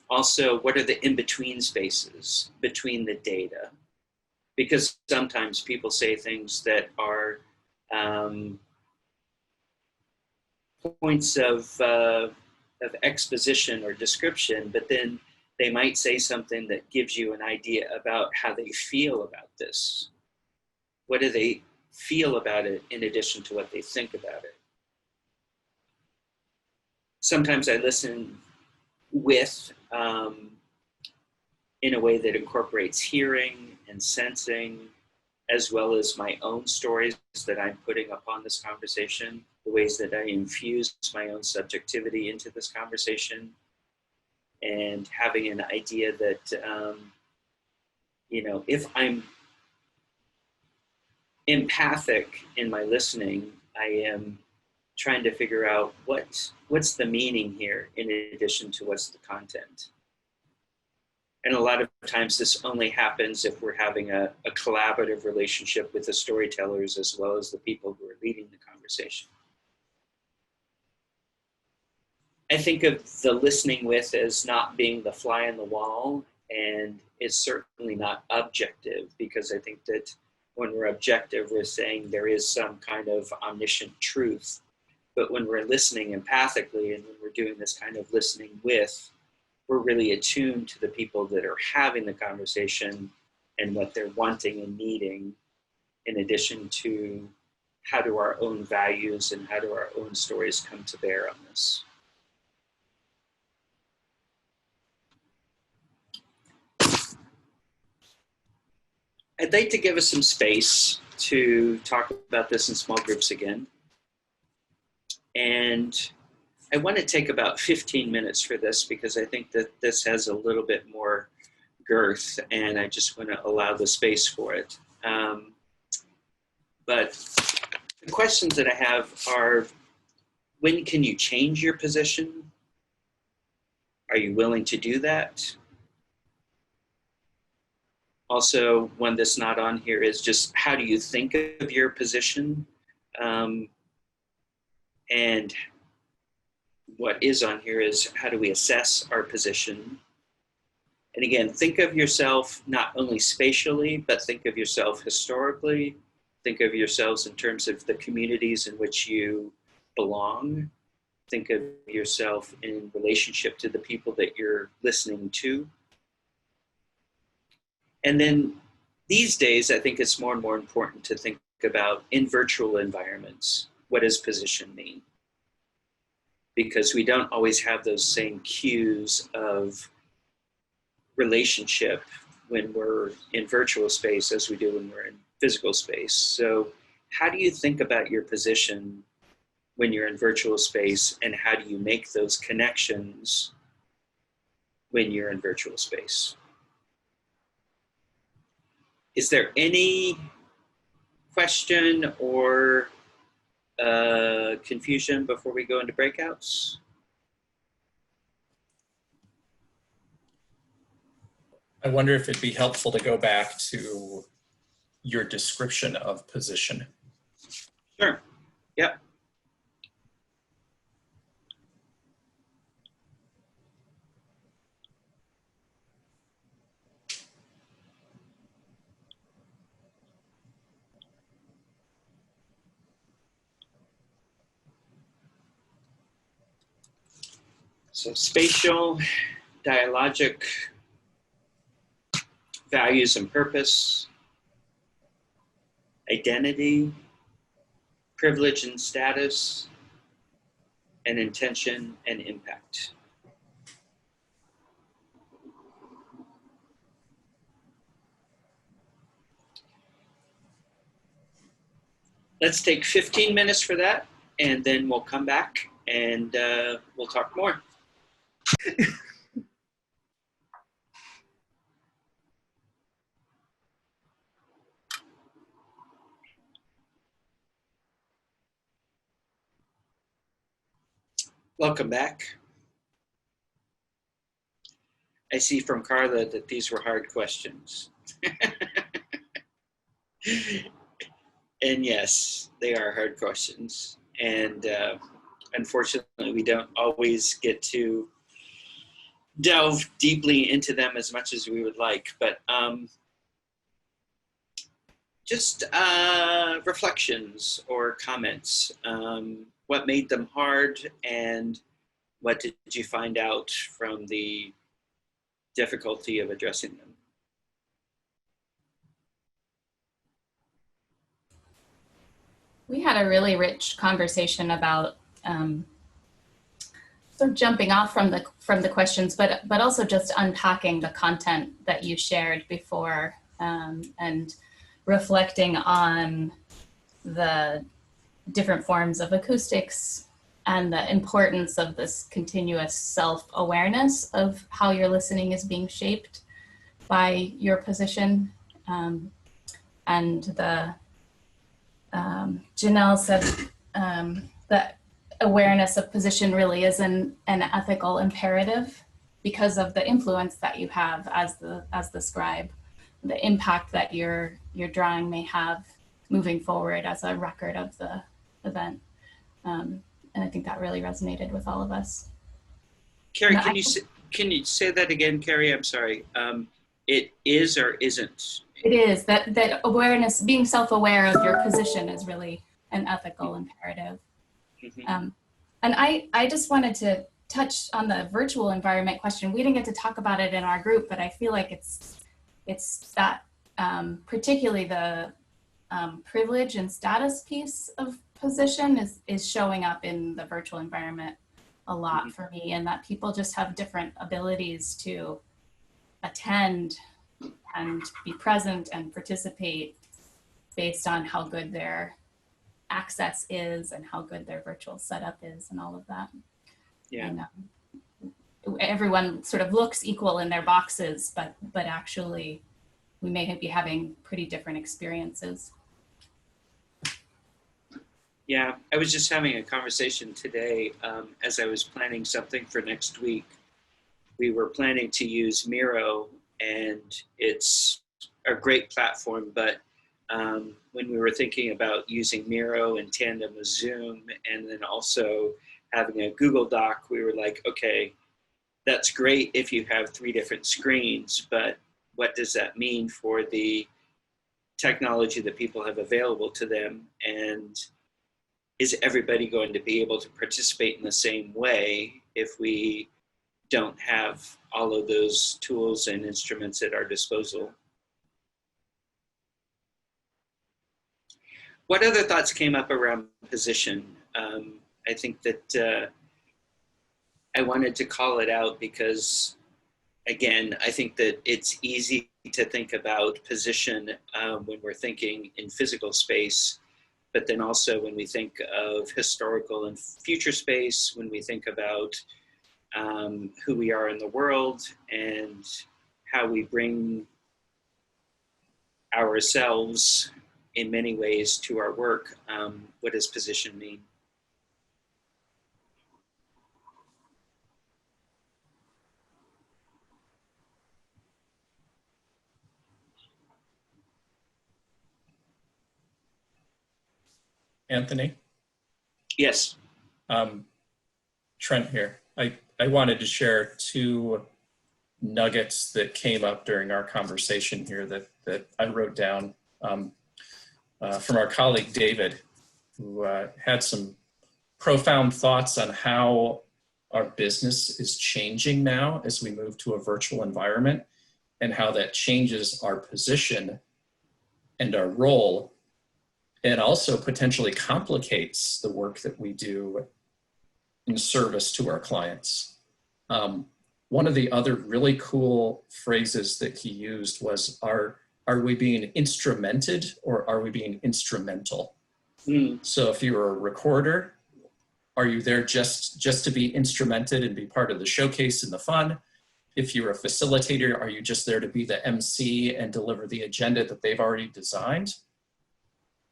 Also, what are the in-between spaces between the data? Because sometimes people say things that are points of exposition or description, but then they might say something that gives you an idea about how they feel about this. What do they feel about it in addition to what they think about it? Sometimes I listen with in a way that incorporates hearing and sensing, as well as my own stories that I'm putting up on this conversation, the ways that I infuse my own subjectivity into this conversation, and having an idea that, if I'm empathic in my listening, I am trying to figure out what's the meaning here in addition to what's the content. And a lot of times this only happens if we're having a collaborative relationship with the storytellers as well as the people who are leading the conversation. I think of the listening with as not being the fly on the wall, and it's certainly not objective, because I think that when we're objective, we're saying there is some kind of omniscient truth. But when we're listening empathically and when we're doing this kind of listening with, we're really attuned to the people that are having the conversation and what they're wanting and needing, in addition to how do our own values and how do our own stories come to bear on this. I'd like to give us some space to talk about this in small groups again. And I want to take about 15 minutes for this, because I think that this has a little bit more girth, and I just want to allow the space for it. But the questions that I have are, when can you change your position? Are you willing to do that? Also, one that's not on here is just, how do you think of your position? And what is on here is, how do we assess our position? And again, think of yourself not only spatially, but think of yourself historically. Think of yourselves in terms of the communities in which you belong. Think of yourself in relationship to the people that you're listening to. And then these days, I think it's more and more important to think about, in virtual environments, what does position mean? Because we don't always have those same cues of relationship when we're in virtual space as we do when we're in physical space. So how do you think about your position when you're in virtual space, and how do you make those connections when you're in virtual space? Is there any question or confusion before we go into breakouts? I wonder if it'd be helpful to go back to your description of position. Sure. Yep. So spatial, dialogic, values and purpose, identity, privilege and status, and intention and impact. Let's take 15 minutes for that, and then we'll come back and we'll talk more. Welcome back. I see from Carla that these were hard questions. And yes, they are hard questions. And unfortunately, we don't always get to delve deeply into them as much as we would like. But just reflections or comments. What made them hard, and what did you find out from the difficulty of addressing them? We had a really rich conversation about sort of jumping off from the questions, but also just unpacking the content that you shared before, and reflecting on the different forms of acoustics and the importance of this continuous self-awareness of how your listening is being shaped by your position. And the Janelle said that awareness of position really is an ethical imperative because of the influence that you have as the scribe, the impact that your drawing may have moving forward as a record of the event. And I think that really resonated with all of us. Carrie, can you say that again, Carrie? I'm sorry. It is or isn't? It is, that awareness, being self-aware of your position is really an ethical imperative. Mm-hmm. And I just wanted to touch on the virtual environment question. We didn't get to talk about it in our group, but I feel like it's that particularly the privilege and status piece of position is showing up in the virtual environment a lot mm-hmm. for me, and that people just have different abilities to attend and be present and participate based on how good their access is and how good their virtual setup is and all of that. Yeah. And everyone sort of looks equal in their boxes, but actually we may be having pretty different experiences. Yeah, I was just having a conversation today as I was planning something for next week. We were planning to use Miro, and it's a great platform, but when we were thinking about using Miro in tandem with Zoom and then also having a Google Doc, we were like, okay, that's great if you have 3 different screens, but what does that mean for the technology that people have available to them? And is everybody going to be able to participate in the same way if we don't have all of those tools and instruments at our disposal? What other thoughts came up around position? I think that I wanted to call it out because, again, I think that it's easy to think about position when we're thinking in physical space, but then also when we think of historical and future space, when we think about who we are in the world and how we bring ourselves in many ways to our work, what does position mean? Anthony? Yes. Trent here. I wanted to share 2 nuggets that came up during our conversation here that I wrote down from our colleague David, who had some profound thoughts on how our business is changing now as we move to a virtual environment, and how that changes our position and our role, and also potentially complicates the work that we do in service to our clients. One of the other really cool phrases that he used was, are we being instrumented or are we being instrumental? So if you're a recorder, are you there just to be instrumented and be part of the showcase and the fun? If you're a facilitator, are you just there to be the MC and deliver the agenda that they've already designed?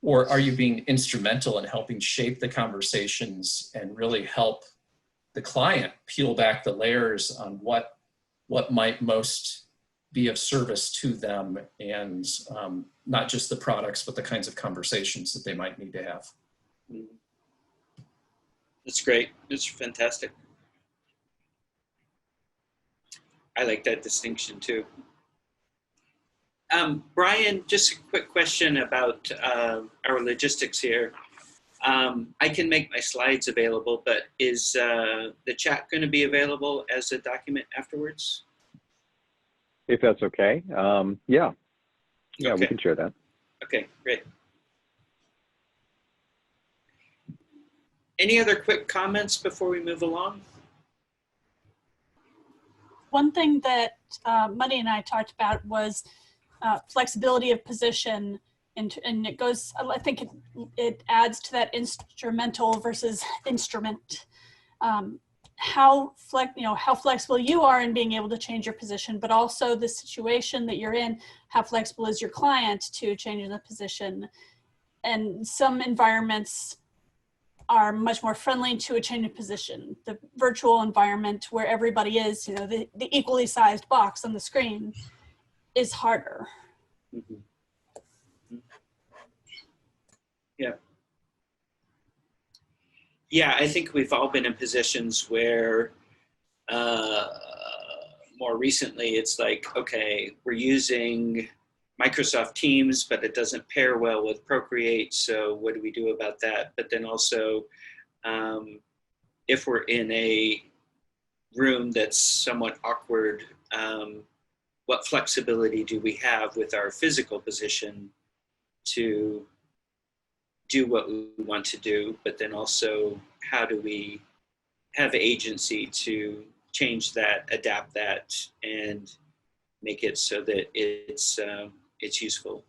Or are you being instrumental in helping shape the conversations and really help the client peel back the layers on what might most be of service to them, and not just the products, but the kinds of conversations that they might need to have. That's great. It's fantastic. I like that distinction too. Brian, just a quick question about our logistics here. I can make my slides available, but is the chat going to be available as a document afterwards? If that's okay. Yeah, Okay. we can share that. Okay, great. Any other quick comments before we move along? One thing that Muddy and I talked about was flexibility of position, and it goes, I think it adds to that instrumental versus instrument. How flexible you are in being able to change your position, but also the situation that you're in, how flexible is your client to changing the position. And some environments are much more friendly to a change of position. The virtual environment where everybody is, the equally sized box on the screen is harder. Yeah. Yeah, I think we've all been in positions where more recently it's like, okay, we're using Microsoft Teams, but it doesn't pair well with Procreate, so what do we do about that? But then also, if we're in a room that's somewhat awkward, what flexibility do we have with our physical position to do what we want to do, but then also how do we have agency to change that, adapt that, and make it so that it's useful.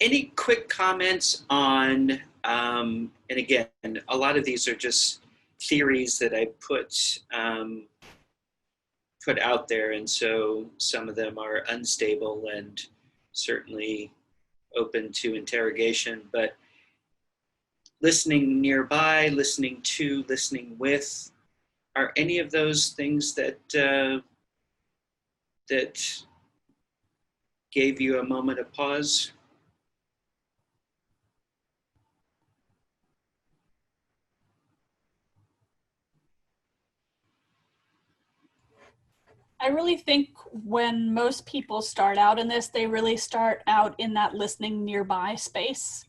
Any quick comments on, and again, a lot of these are just theories that I put out there, and so some of them are unstable and certainly open to interrogation, but listening nearby, listening to, listening with, are any of those things that that gave you a moment of pause? I really think when most people start out in this, they really start out in that listening nearby space.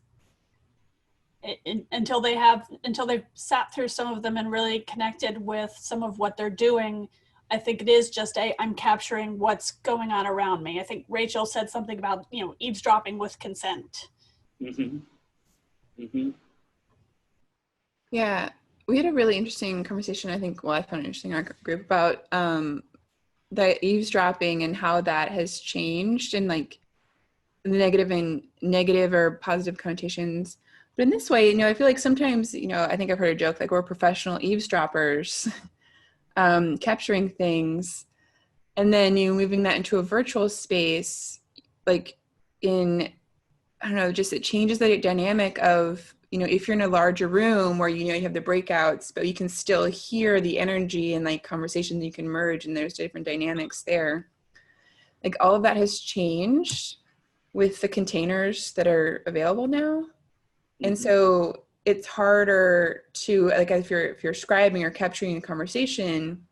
Until they've sat through some of them and really connected with some of what they're doing, I think it is just I'm capturing what's going on around me. I think Rachel said something about, eavesdropping with consent. Mm-hmm. Mm-hmm. Yeah, we had a really interesting conversation, I think, I found it interesting in our group about the eavesdropping and how that has changed, and like the negative or positive connotations. But in this way, I feel like sometimes, I think I've heard a joke, like we're professional eavesdroppers, capturing things. And then moving that into a virtual space, like I don't know, just it changes the dynamic of, if you're in a larger room where, you have the breakouts, but you can still hear the energy and like conversations you can merge, and there's different dynamics there. Like all of that has changed with the containers that are available now. And so it's harder to, like, if you're scribing or capturing a conversation,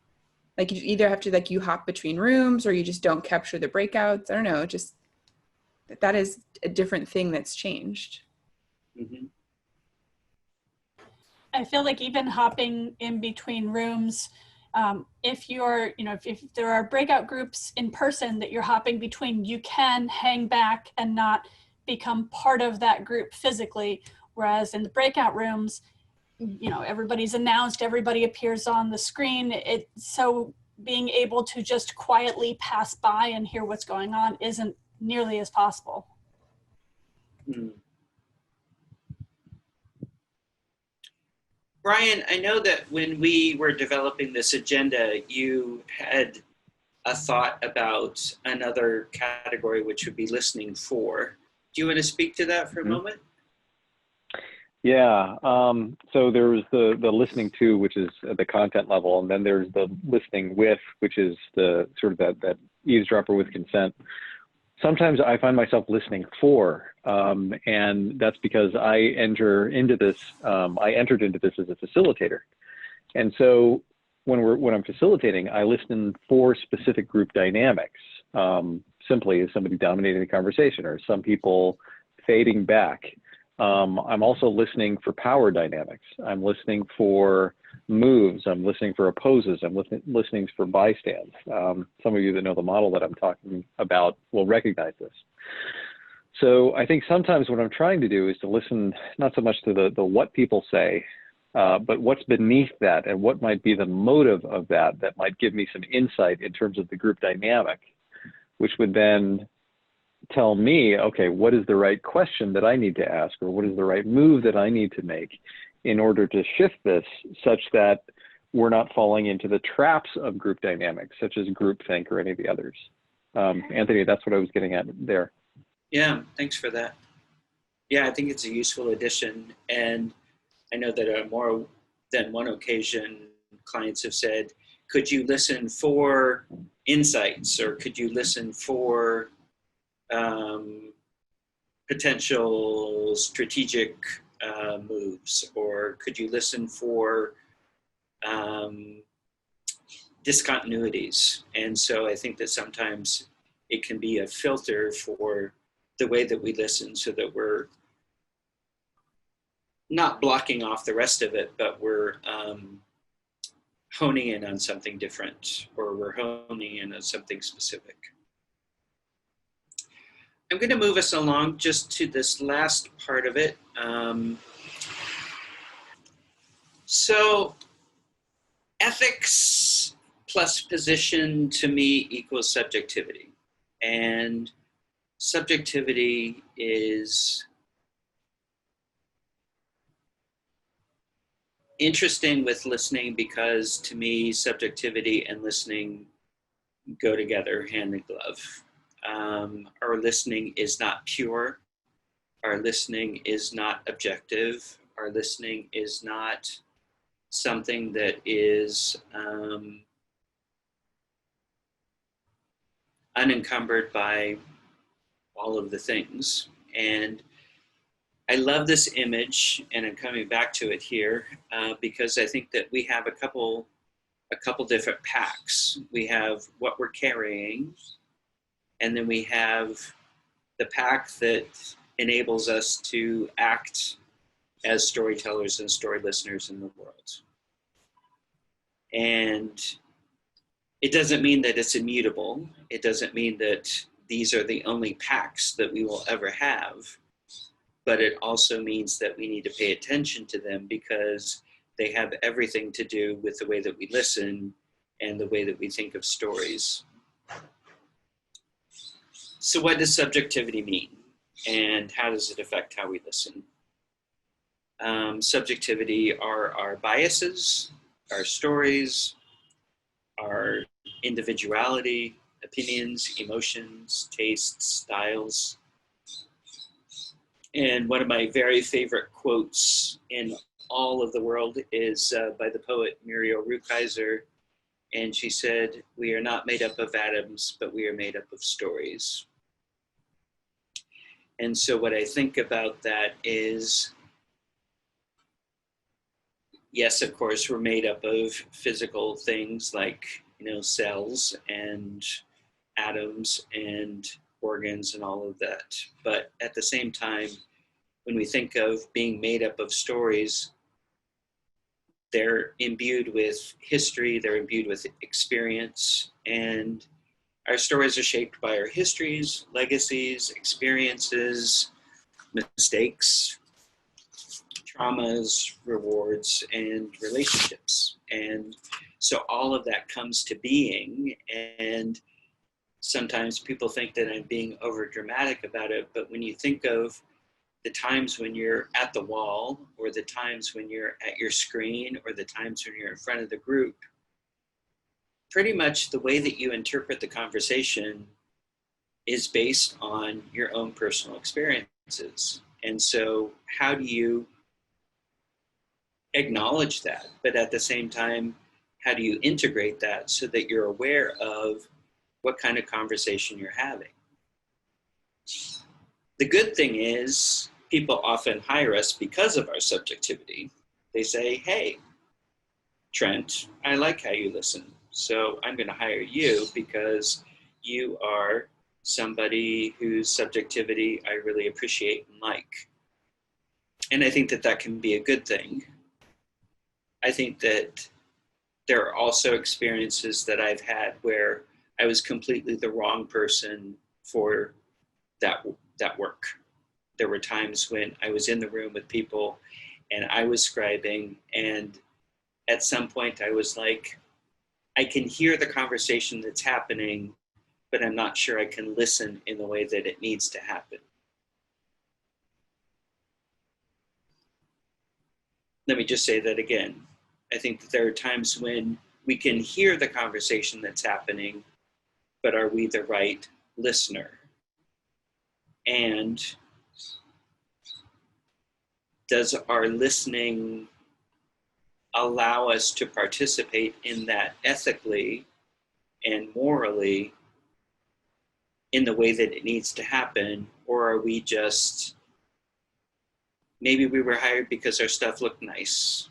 like you either have to, like, you hop between rooms or you just don't capture the breakouts. I don't know, just that is a different thing that's changed. Mm-hmm. I feel like even hopping in between rooms, if you're, if there are breakout groups in person that you're hopping between, you can hang back and not become part of that group physically. Whereas in the breakout rooms, everybody's announced, everybody appears on the screen. So being able to just quietly pass by and hear what's going on isn't nearly as possible. Brian, I know that when we were developing this agenda, you had a thought about another category, which would be listening for. Do you want to speak to that for a moment? Yeah, so there was the listening to, which is at the content level, and then there's the listening with, which is the sort of that eavesdropper with consent. Sometimes I find myself listening for, and that's because I entered into this as a facilitator. And so when I'm facilitating, I listen for specific group dynamics, simply as somebody dominating the conversation or some people fading back. I'm also listening for power dynamics. I'm listening for moves. I'm listening for opposes. I'm listening for bystands. Some of you that know the model that I'm talking about will recognize this. So I think sometimes what I'm trying to do is to listen not so much to the what people say, but what's beneath that and what might be the motive of that might give me some insight in terms of the group dynamic, which would then tell me, okay, what is the right question that I need to ask, or what is the right move that I need to make in order to shift this such that we're not falling into the traps of group dynamics, such as groupthink or any of the others. Anthony, that's what I was getting at there. Yeah, thanks for that. Yeah, I think it's a useful addition. And I know that on more than one occasion, clients have said, could you listen for insights, or could you listen for potential strategic moves, or could you listen for discontinuities? And so I think that sometimes it can be a filter for the way that we listen, so that we're not blocking off the rest of it, but we're honing in on something different, or we're honing in on something specific. I'm going to move us along just to this last part of it. So ethics plus position to me equals subjectivity. And subjectivity is interesting with listening because to me, subjectivity and listening go together hand in glove. Our listening is not pure. Our listening is not objective. Our listening is not something that is unencumbered by all of the things. And I love this image, and I'm coming back to it here because I think that we have a couple different packs. We have what we're carrying, and then we have the pack that enables us to act as storytellers and story listeners in the world. And it doesn't mean that it's immutable. It doesn't mean that these are the only packs that we will ever have, but it also means that we need to pay attention to them because they have everything to do with the way that we listen and the way that we think of stories. So what does subjectivity mean? And how does it affect how we listen? Subjectivity are our biases, our stories, our individuality, opinions, emotions, tastes, styles. And one of my very favorite quotes in all of the world is by the poet Muriel Rukeyser. And she said, "We are not made up of atoms, but we are made up of stories." And so what I think about that is, yes, of course, we're made up of physical things like, cells and atoms and organs and all of that. But at the same time, when we think of being made up of stories, they're imbued with history, they're imbued with experience, and our stories are shaped by our histories, legacies, experiences, mistakes, traumas, rewards, and relationships. And so all of that comes to being, and sometimes people think that I'm being over dramatic about it, but when you think of the times when you're at the wall, or the times when you're at your screen, or the times when you're in front of the group, pretty much the way that you interpret the conversation is based on your own personal experiences. And so how do you acknowledge that, but at the same time, how do you integrate that so that you're aware of what kind of conversation you're having? The good thing is, people often hire us because of our subjectivity. They say, hey, Trent, I like how you listen, so I'm going to hire you because you are somebody whose subjectivity I really appreciate and like. And I think that that can be a good thing. I think that there are also experiences that I've had where I was completely the wrong person for that work. There were times when I was in the room with people and I was scribing, and at some point I was like, I can hear the conversation that's happening, but I'm not sure I can listen in the way that it needs to happen. Let me just say that again. I think that there are times when we can hear the conversation that's happening, but are we the right listener? And does our listening allow us to participate in that ethically and morally in the way that it needs to happen? Or are we just, maybe we were hired because our stuff looked nice,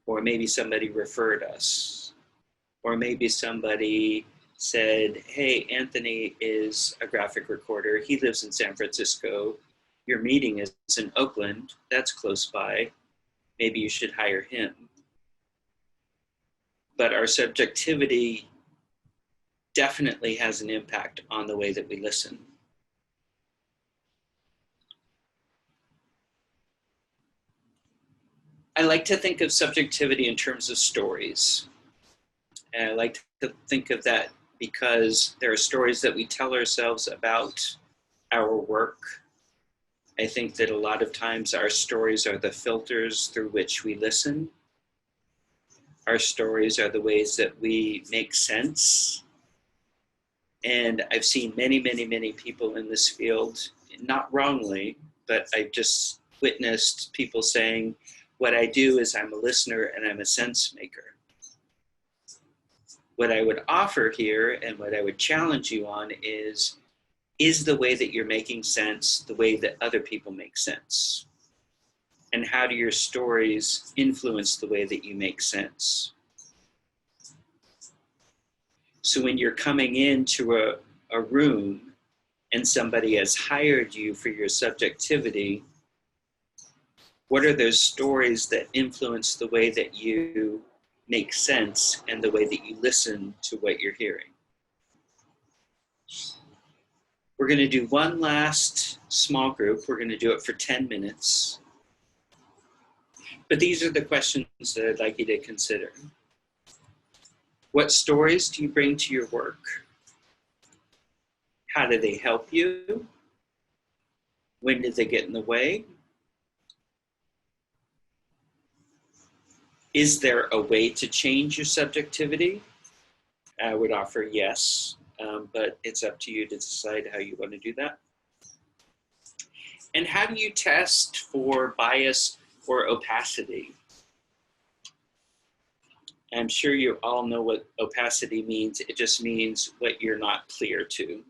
or maybe somebody referred us, or maybe somebody said, hey, Anthony is a graphic recorder, he lives in San Francisco, your meeting is in Oakland, that's close by, maybe you should hire him. But our subjectivity definitely has an impact on the way that we listen. I like to think of subjectivity in terms of stories. And I like to think of that because there are stories that we tell ourselves about our work. I think that a lot of times our stories are the filters through which we listen. Our stories are the ways that we make sense. And I've seen many, many, many people in this field, not wrongly, but I've just witnessed people saying, what I do is I'm a listener and I'm a sense maker. What I would offer here and what I would challenge you on is the way that you're making sense the way that other people make sense? And how do your stories influence the way that you make sense? So when you're coming into a room and somebody has hired you for your subjectivity, what are those stories that influence the way that you make sense and the way that you listen to what you're hearing? We're going to do one last small group. We're going to do it for 10 minutes. But these are the questions that I'd like you to consider. What stories do you bring to your work? How do they help you? When did they get in the way? Is there a way to change your subjectivity? I would offer yes, but it's up to you to decide how you want to do that. And how do you test for bias or opacity? I'm sure you all know what opacity means. It just means what you're not clear to.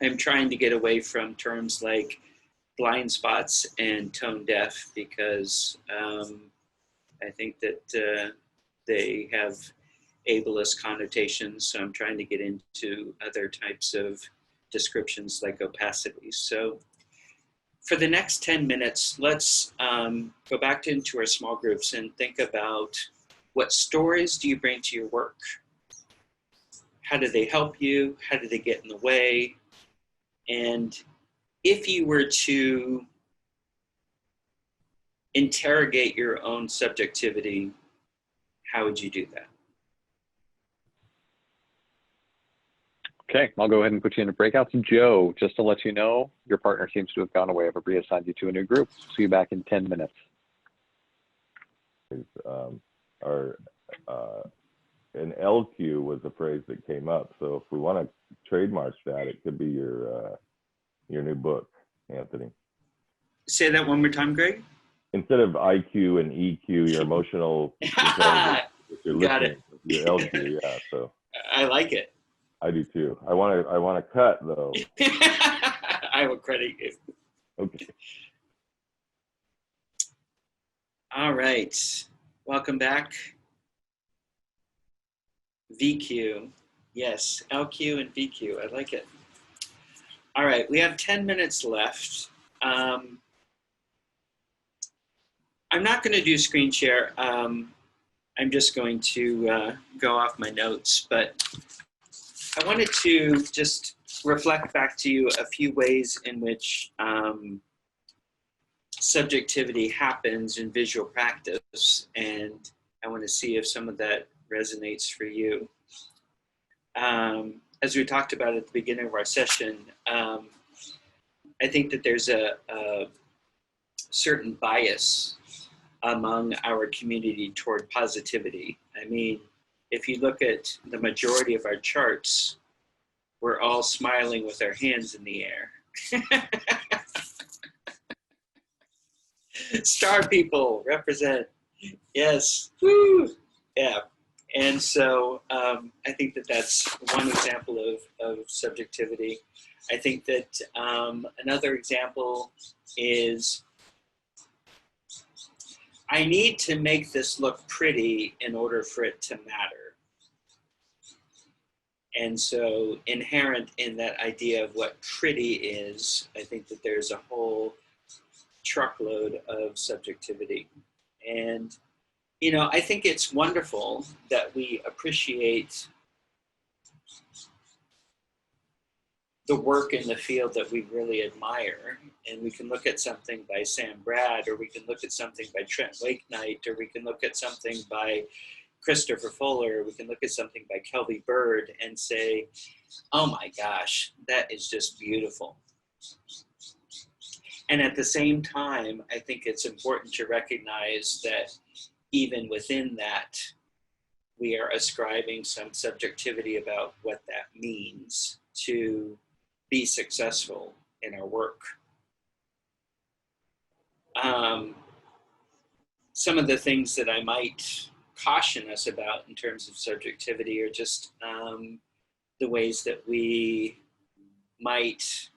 I'm trying to get away from terms like blind spots and tone deaf because I think that they have ableist connotations. So I'm trying to get into other types of descriptions like opacity. So for the next 10 minutes, let's go back into our small groups and think about what stories do you bring to your work? How do they help you? How do they get in the way? And if you were to interrogate your own subjectivity, how would you do that? Okay, I'll go ahead and put you in a breakout. Joe, just to let you know, your partner seems to have gone away. I've reassigned you to a new group. See you back in 10 minutes. An LQ was a phrase that came up. So if we want to trademark that, it could be your new book, Anthony. Say that one more time, Greg. Instead of IQ and EQ, your emotional intelligence, your Got listening, your LQ. Yeah, so I like it. I do too. I want to cut though. I will credit you. Okay. All right. Welcome back. VQ. Yes, LQ and VQ. I like it. All right. We have 10 minutes left. I'm not going to do screen share. I'm just going to go off my notes, but I wanted to just reflect back to you a few ways in which subjectivity happens in visual practice, and I want to see if some of that resonates for you. As we talked about at the beginning of our session, I think that there's a certain bias among our community toward positivity. I mean, if you look at the majority of our charts, we're all smiling with our hands in the air. Star people represent. Yes. Woo. Yeah. And so I think that that's one example of subjectivity. I think that another example is I need to make this look pretty in order for it to matter. And so inherent in that idea of what pretty is, I think that there's a whole truckload of subjectivity. And, you know, I think it's wonderful that we appreciate the work in the field that we really admire. And we can look at something by Sam Brad, or we can look at something by Trent Wakenight, or we can look at something by Christopher Fuller, we can look at something by Kelby Bird and say, oh my gosh, that is just beautiful. And at the same time, I think it's important to recognize that even within that, we are ascribing some subjectivity about what that means to be successful in our work. Some of the things that I might caution us about in terms of subjectivity are just the ways that we might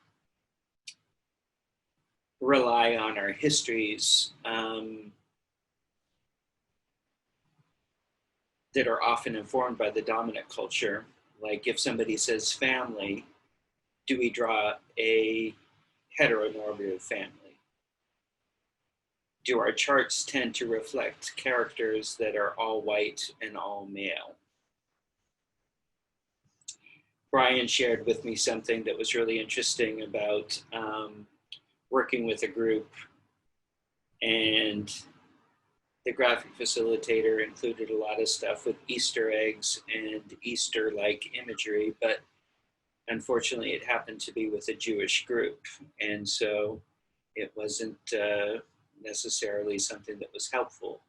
rely on our histories that are often informed by the dominant culture. Like if somebody says family, do we draw a heteronormative family? Do our charts tend to reflect characters that are all white and all male? Brian shared with me something that was really interesting about working with a group, and the graphic facilitator included a lot of stuff with Easter eggs and Easter-like imagery, but unfortunately it happened to be with a Jewish group, and so it wasn't necessarily something that was helpful.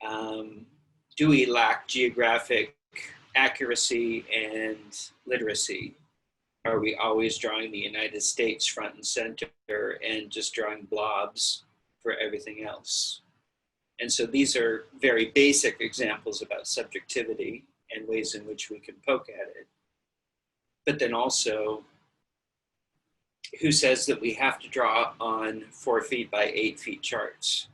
Do we lack geographic accuracy and literacy? Are we always drawing the United States front and center and just drawing blobs for everything else? And so these are very basic examples about subjectivity and ways in which we can poke at it. But then also, who says that we have to draw on 4 feet by 8 feet charts?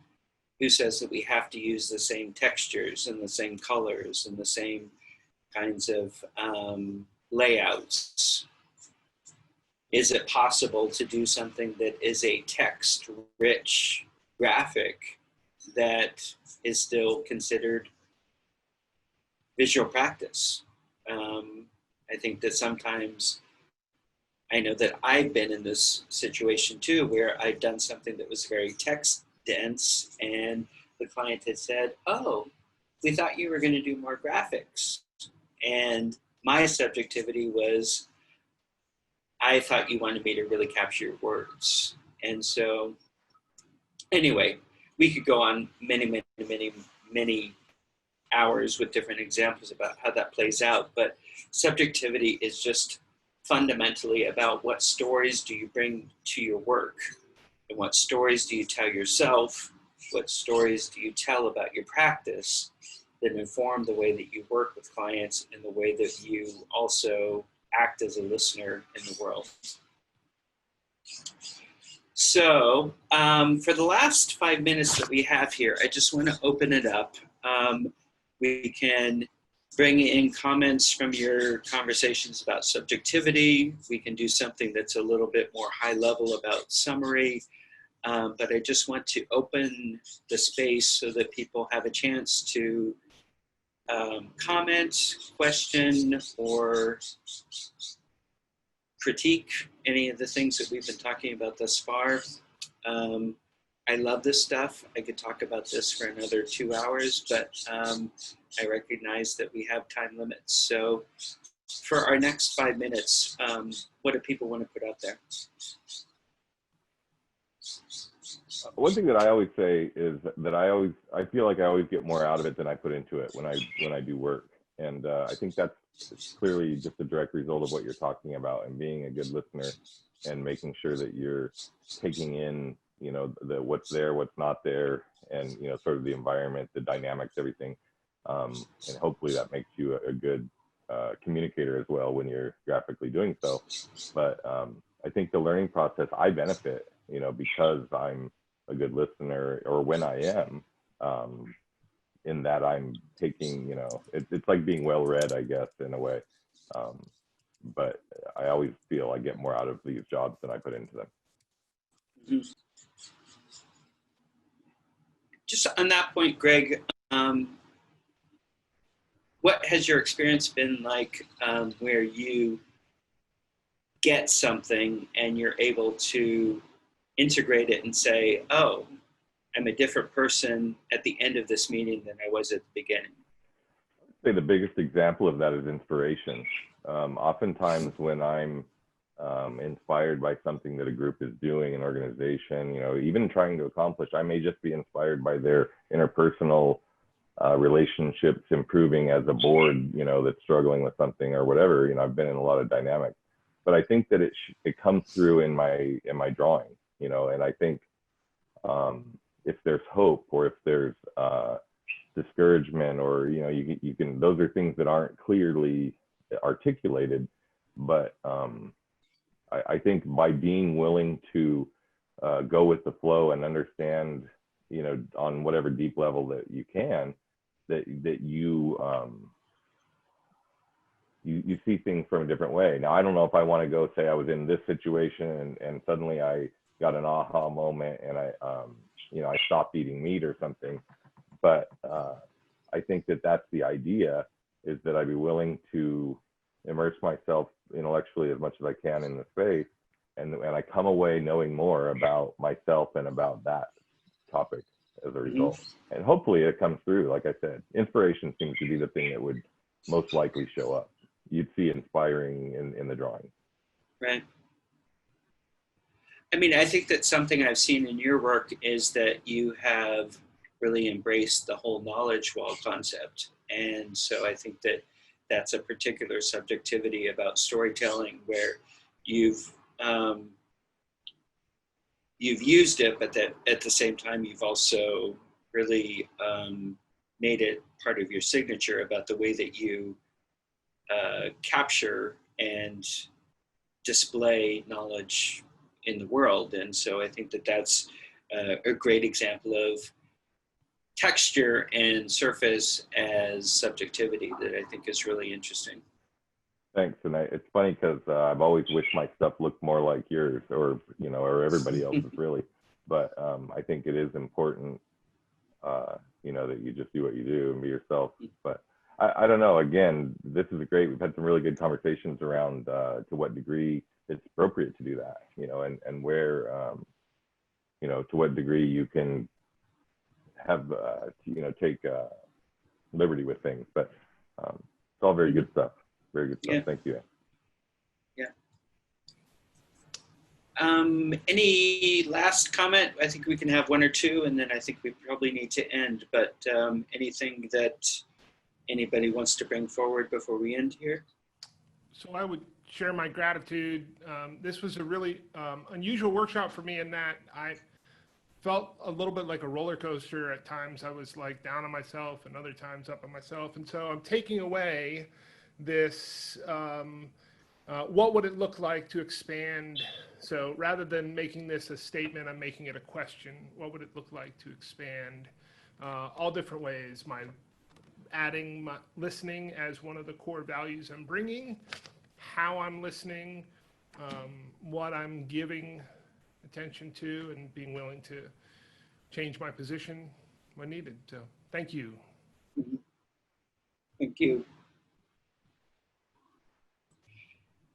Who says that we have to use the same textures and the same colors and the same kinds of layouts? is it possible to do something that is a text-rich graphic that is still considered visual practice? I think that sometimes, I know that I've been in this situation too, where I've done something that was very text dense, and the client had said, oh, we thought you were going to do more graphics. And my subjectivity was, I thought you wanted me to really capture your words. And so anyway, we could go on many hours with different examples about how that plays out, but subjectivity is just fundamentally about what stories do you bring to your work, and what stories do you tell yourself, what stories do you tell about your practice that inform the way that you work with clients and the way that you also act as a listener in the world. So for the last 5 minutes that we have here, I just want to open it up. We can bring in comments from your conversations about subjectivity. We can do something that's a little bit more high level about summary. But I just want to open the space so that people have a chance to comment, question, or critique any of the things that we've been talking about thus far. I love this stuff. I could talk about this for another 2 hours, but I recognize that we have time limits. So for our next 5 minutes, what do people want to put out there? One thing that I always say is that I feel like I always get more out of it than I put into it when I do work. And I think that's clearly just a direct result of what you're talking about, and being a good listener and making sure that you're taking in, you know, what's there, what's not there, and, you know, sort of the environment, the dynamics, everything. And hopefully that makes you a good communicator as well when you're graphically doing so. But I think the learning process, I benefit, you know, because I'm a good listener, or when I am, in that I'm taking, you know, it's like being well read, I guess, in a way. But I always feel I get more out of these jobs than I put into them. Mm-hmm. Just on that point, Greg, what has your experience been like where you get something and you're able to integrate it and say, oh, I'm a different person at the end of this meeting than I was at the beginning? I'd say the biggest example of that is inspiration. Oftentimes when I'm inspired by something that a group is doing, an organization, you know, even trying to accomplish, I may just be inspired by their interpersonal relationships improving as a board, you know, that's struggling with something or whatever. You know, I've been in a lot of dynamics, but I think that it comes through in my drawing, you know. And I think if there's hope, or if there's discouragement, or, you know, you can, those are things that aren't clearly articulated, but I think by being willing to go with the flow and understand, you know, on whatever deep level that you can, that you you see things from a different way. Now, I don't know if I want to go say I was in this situation and suddenly I got an aha moment and I you know, I stopped eating meat or something, but I think that that's the idea, is that I'd be willing to immerse myself intellectually as much as I can in the space, and I come away knowing more about myself and about that topic as a result. And hopefully it comes through. Like I said, inspiration seems to be the thing that would most likely show up. You'd see inspiring in the drawing. Right. I mean, I think that something I've seen in your work is that you have really embraced the whole knowledge wall concept. And so I think that that's a particular subjectivity about storytelling where you've used it, but that at the same time, you've also really made it part of your signature about the way that you capture and display knowledge in the world. And so I think that that's a great example of texture and surface as subjectivity that I think is really interesting. Thanks. And it's funny because I've always wished my stuff looked more like yours, or or everybody else's really. But I think it is important, that you just do what you do and be yourself. But I don't know. Again, this is great. We've had some really good conversations around to what degree it's appropriate to do that, and where, to what degree you can have, take liberty with things. But it's all very good stuff. Very good stuff. Yeah. Thank you. Yeah. Any last comment? I think we can have one or two, and then I think we probably need to end. But anything that anybody wants to bring forward before we end here? So I would share my gratitude. This was a really unusual workshop for me in that I felt a little bit like a roller coaster. At times I was like down on myself and other times up on myself. And so I'm taking away this, what would it look like to expand? So rather than making this a statement, I'm making it a question. What would it look like to expand all different ways? Adding my listening as one of the core values I'm bringing, how I'm listening, what I'm giving attention to, and being willing to change my position when needed. So thank you. Thank you.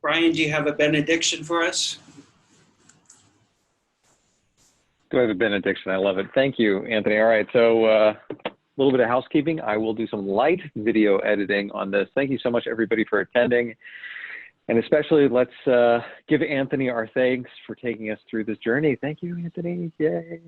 Brian, do you have a benediction for us? Do I have a benediction? I love it. Thank you, Anthony. All right, so a little bit of housekeeping. I will do some light video editing on this. Thank you so much, everybody, for attending. And especially, let's give Anthony our thanks for taking us through this journey. Thank you, Anthony. Yay.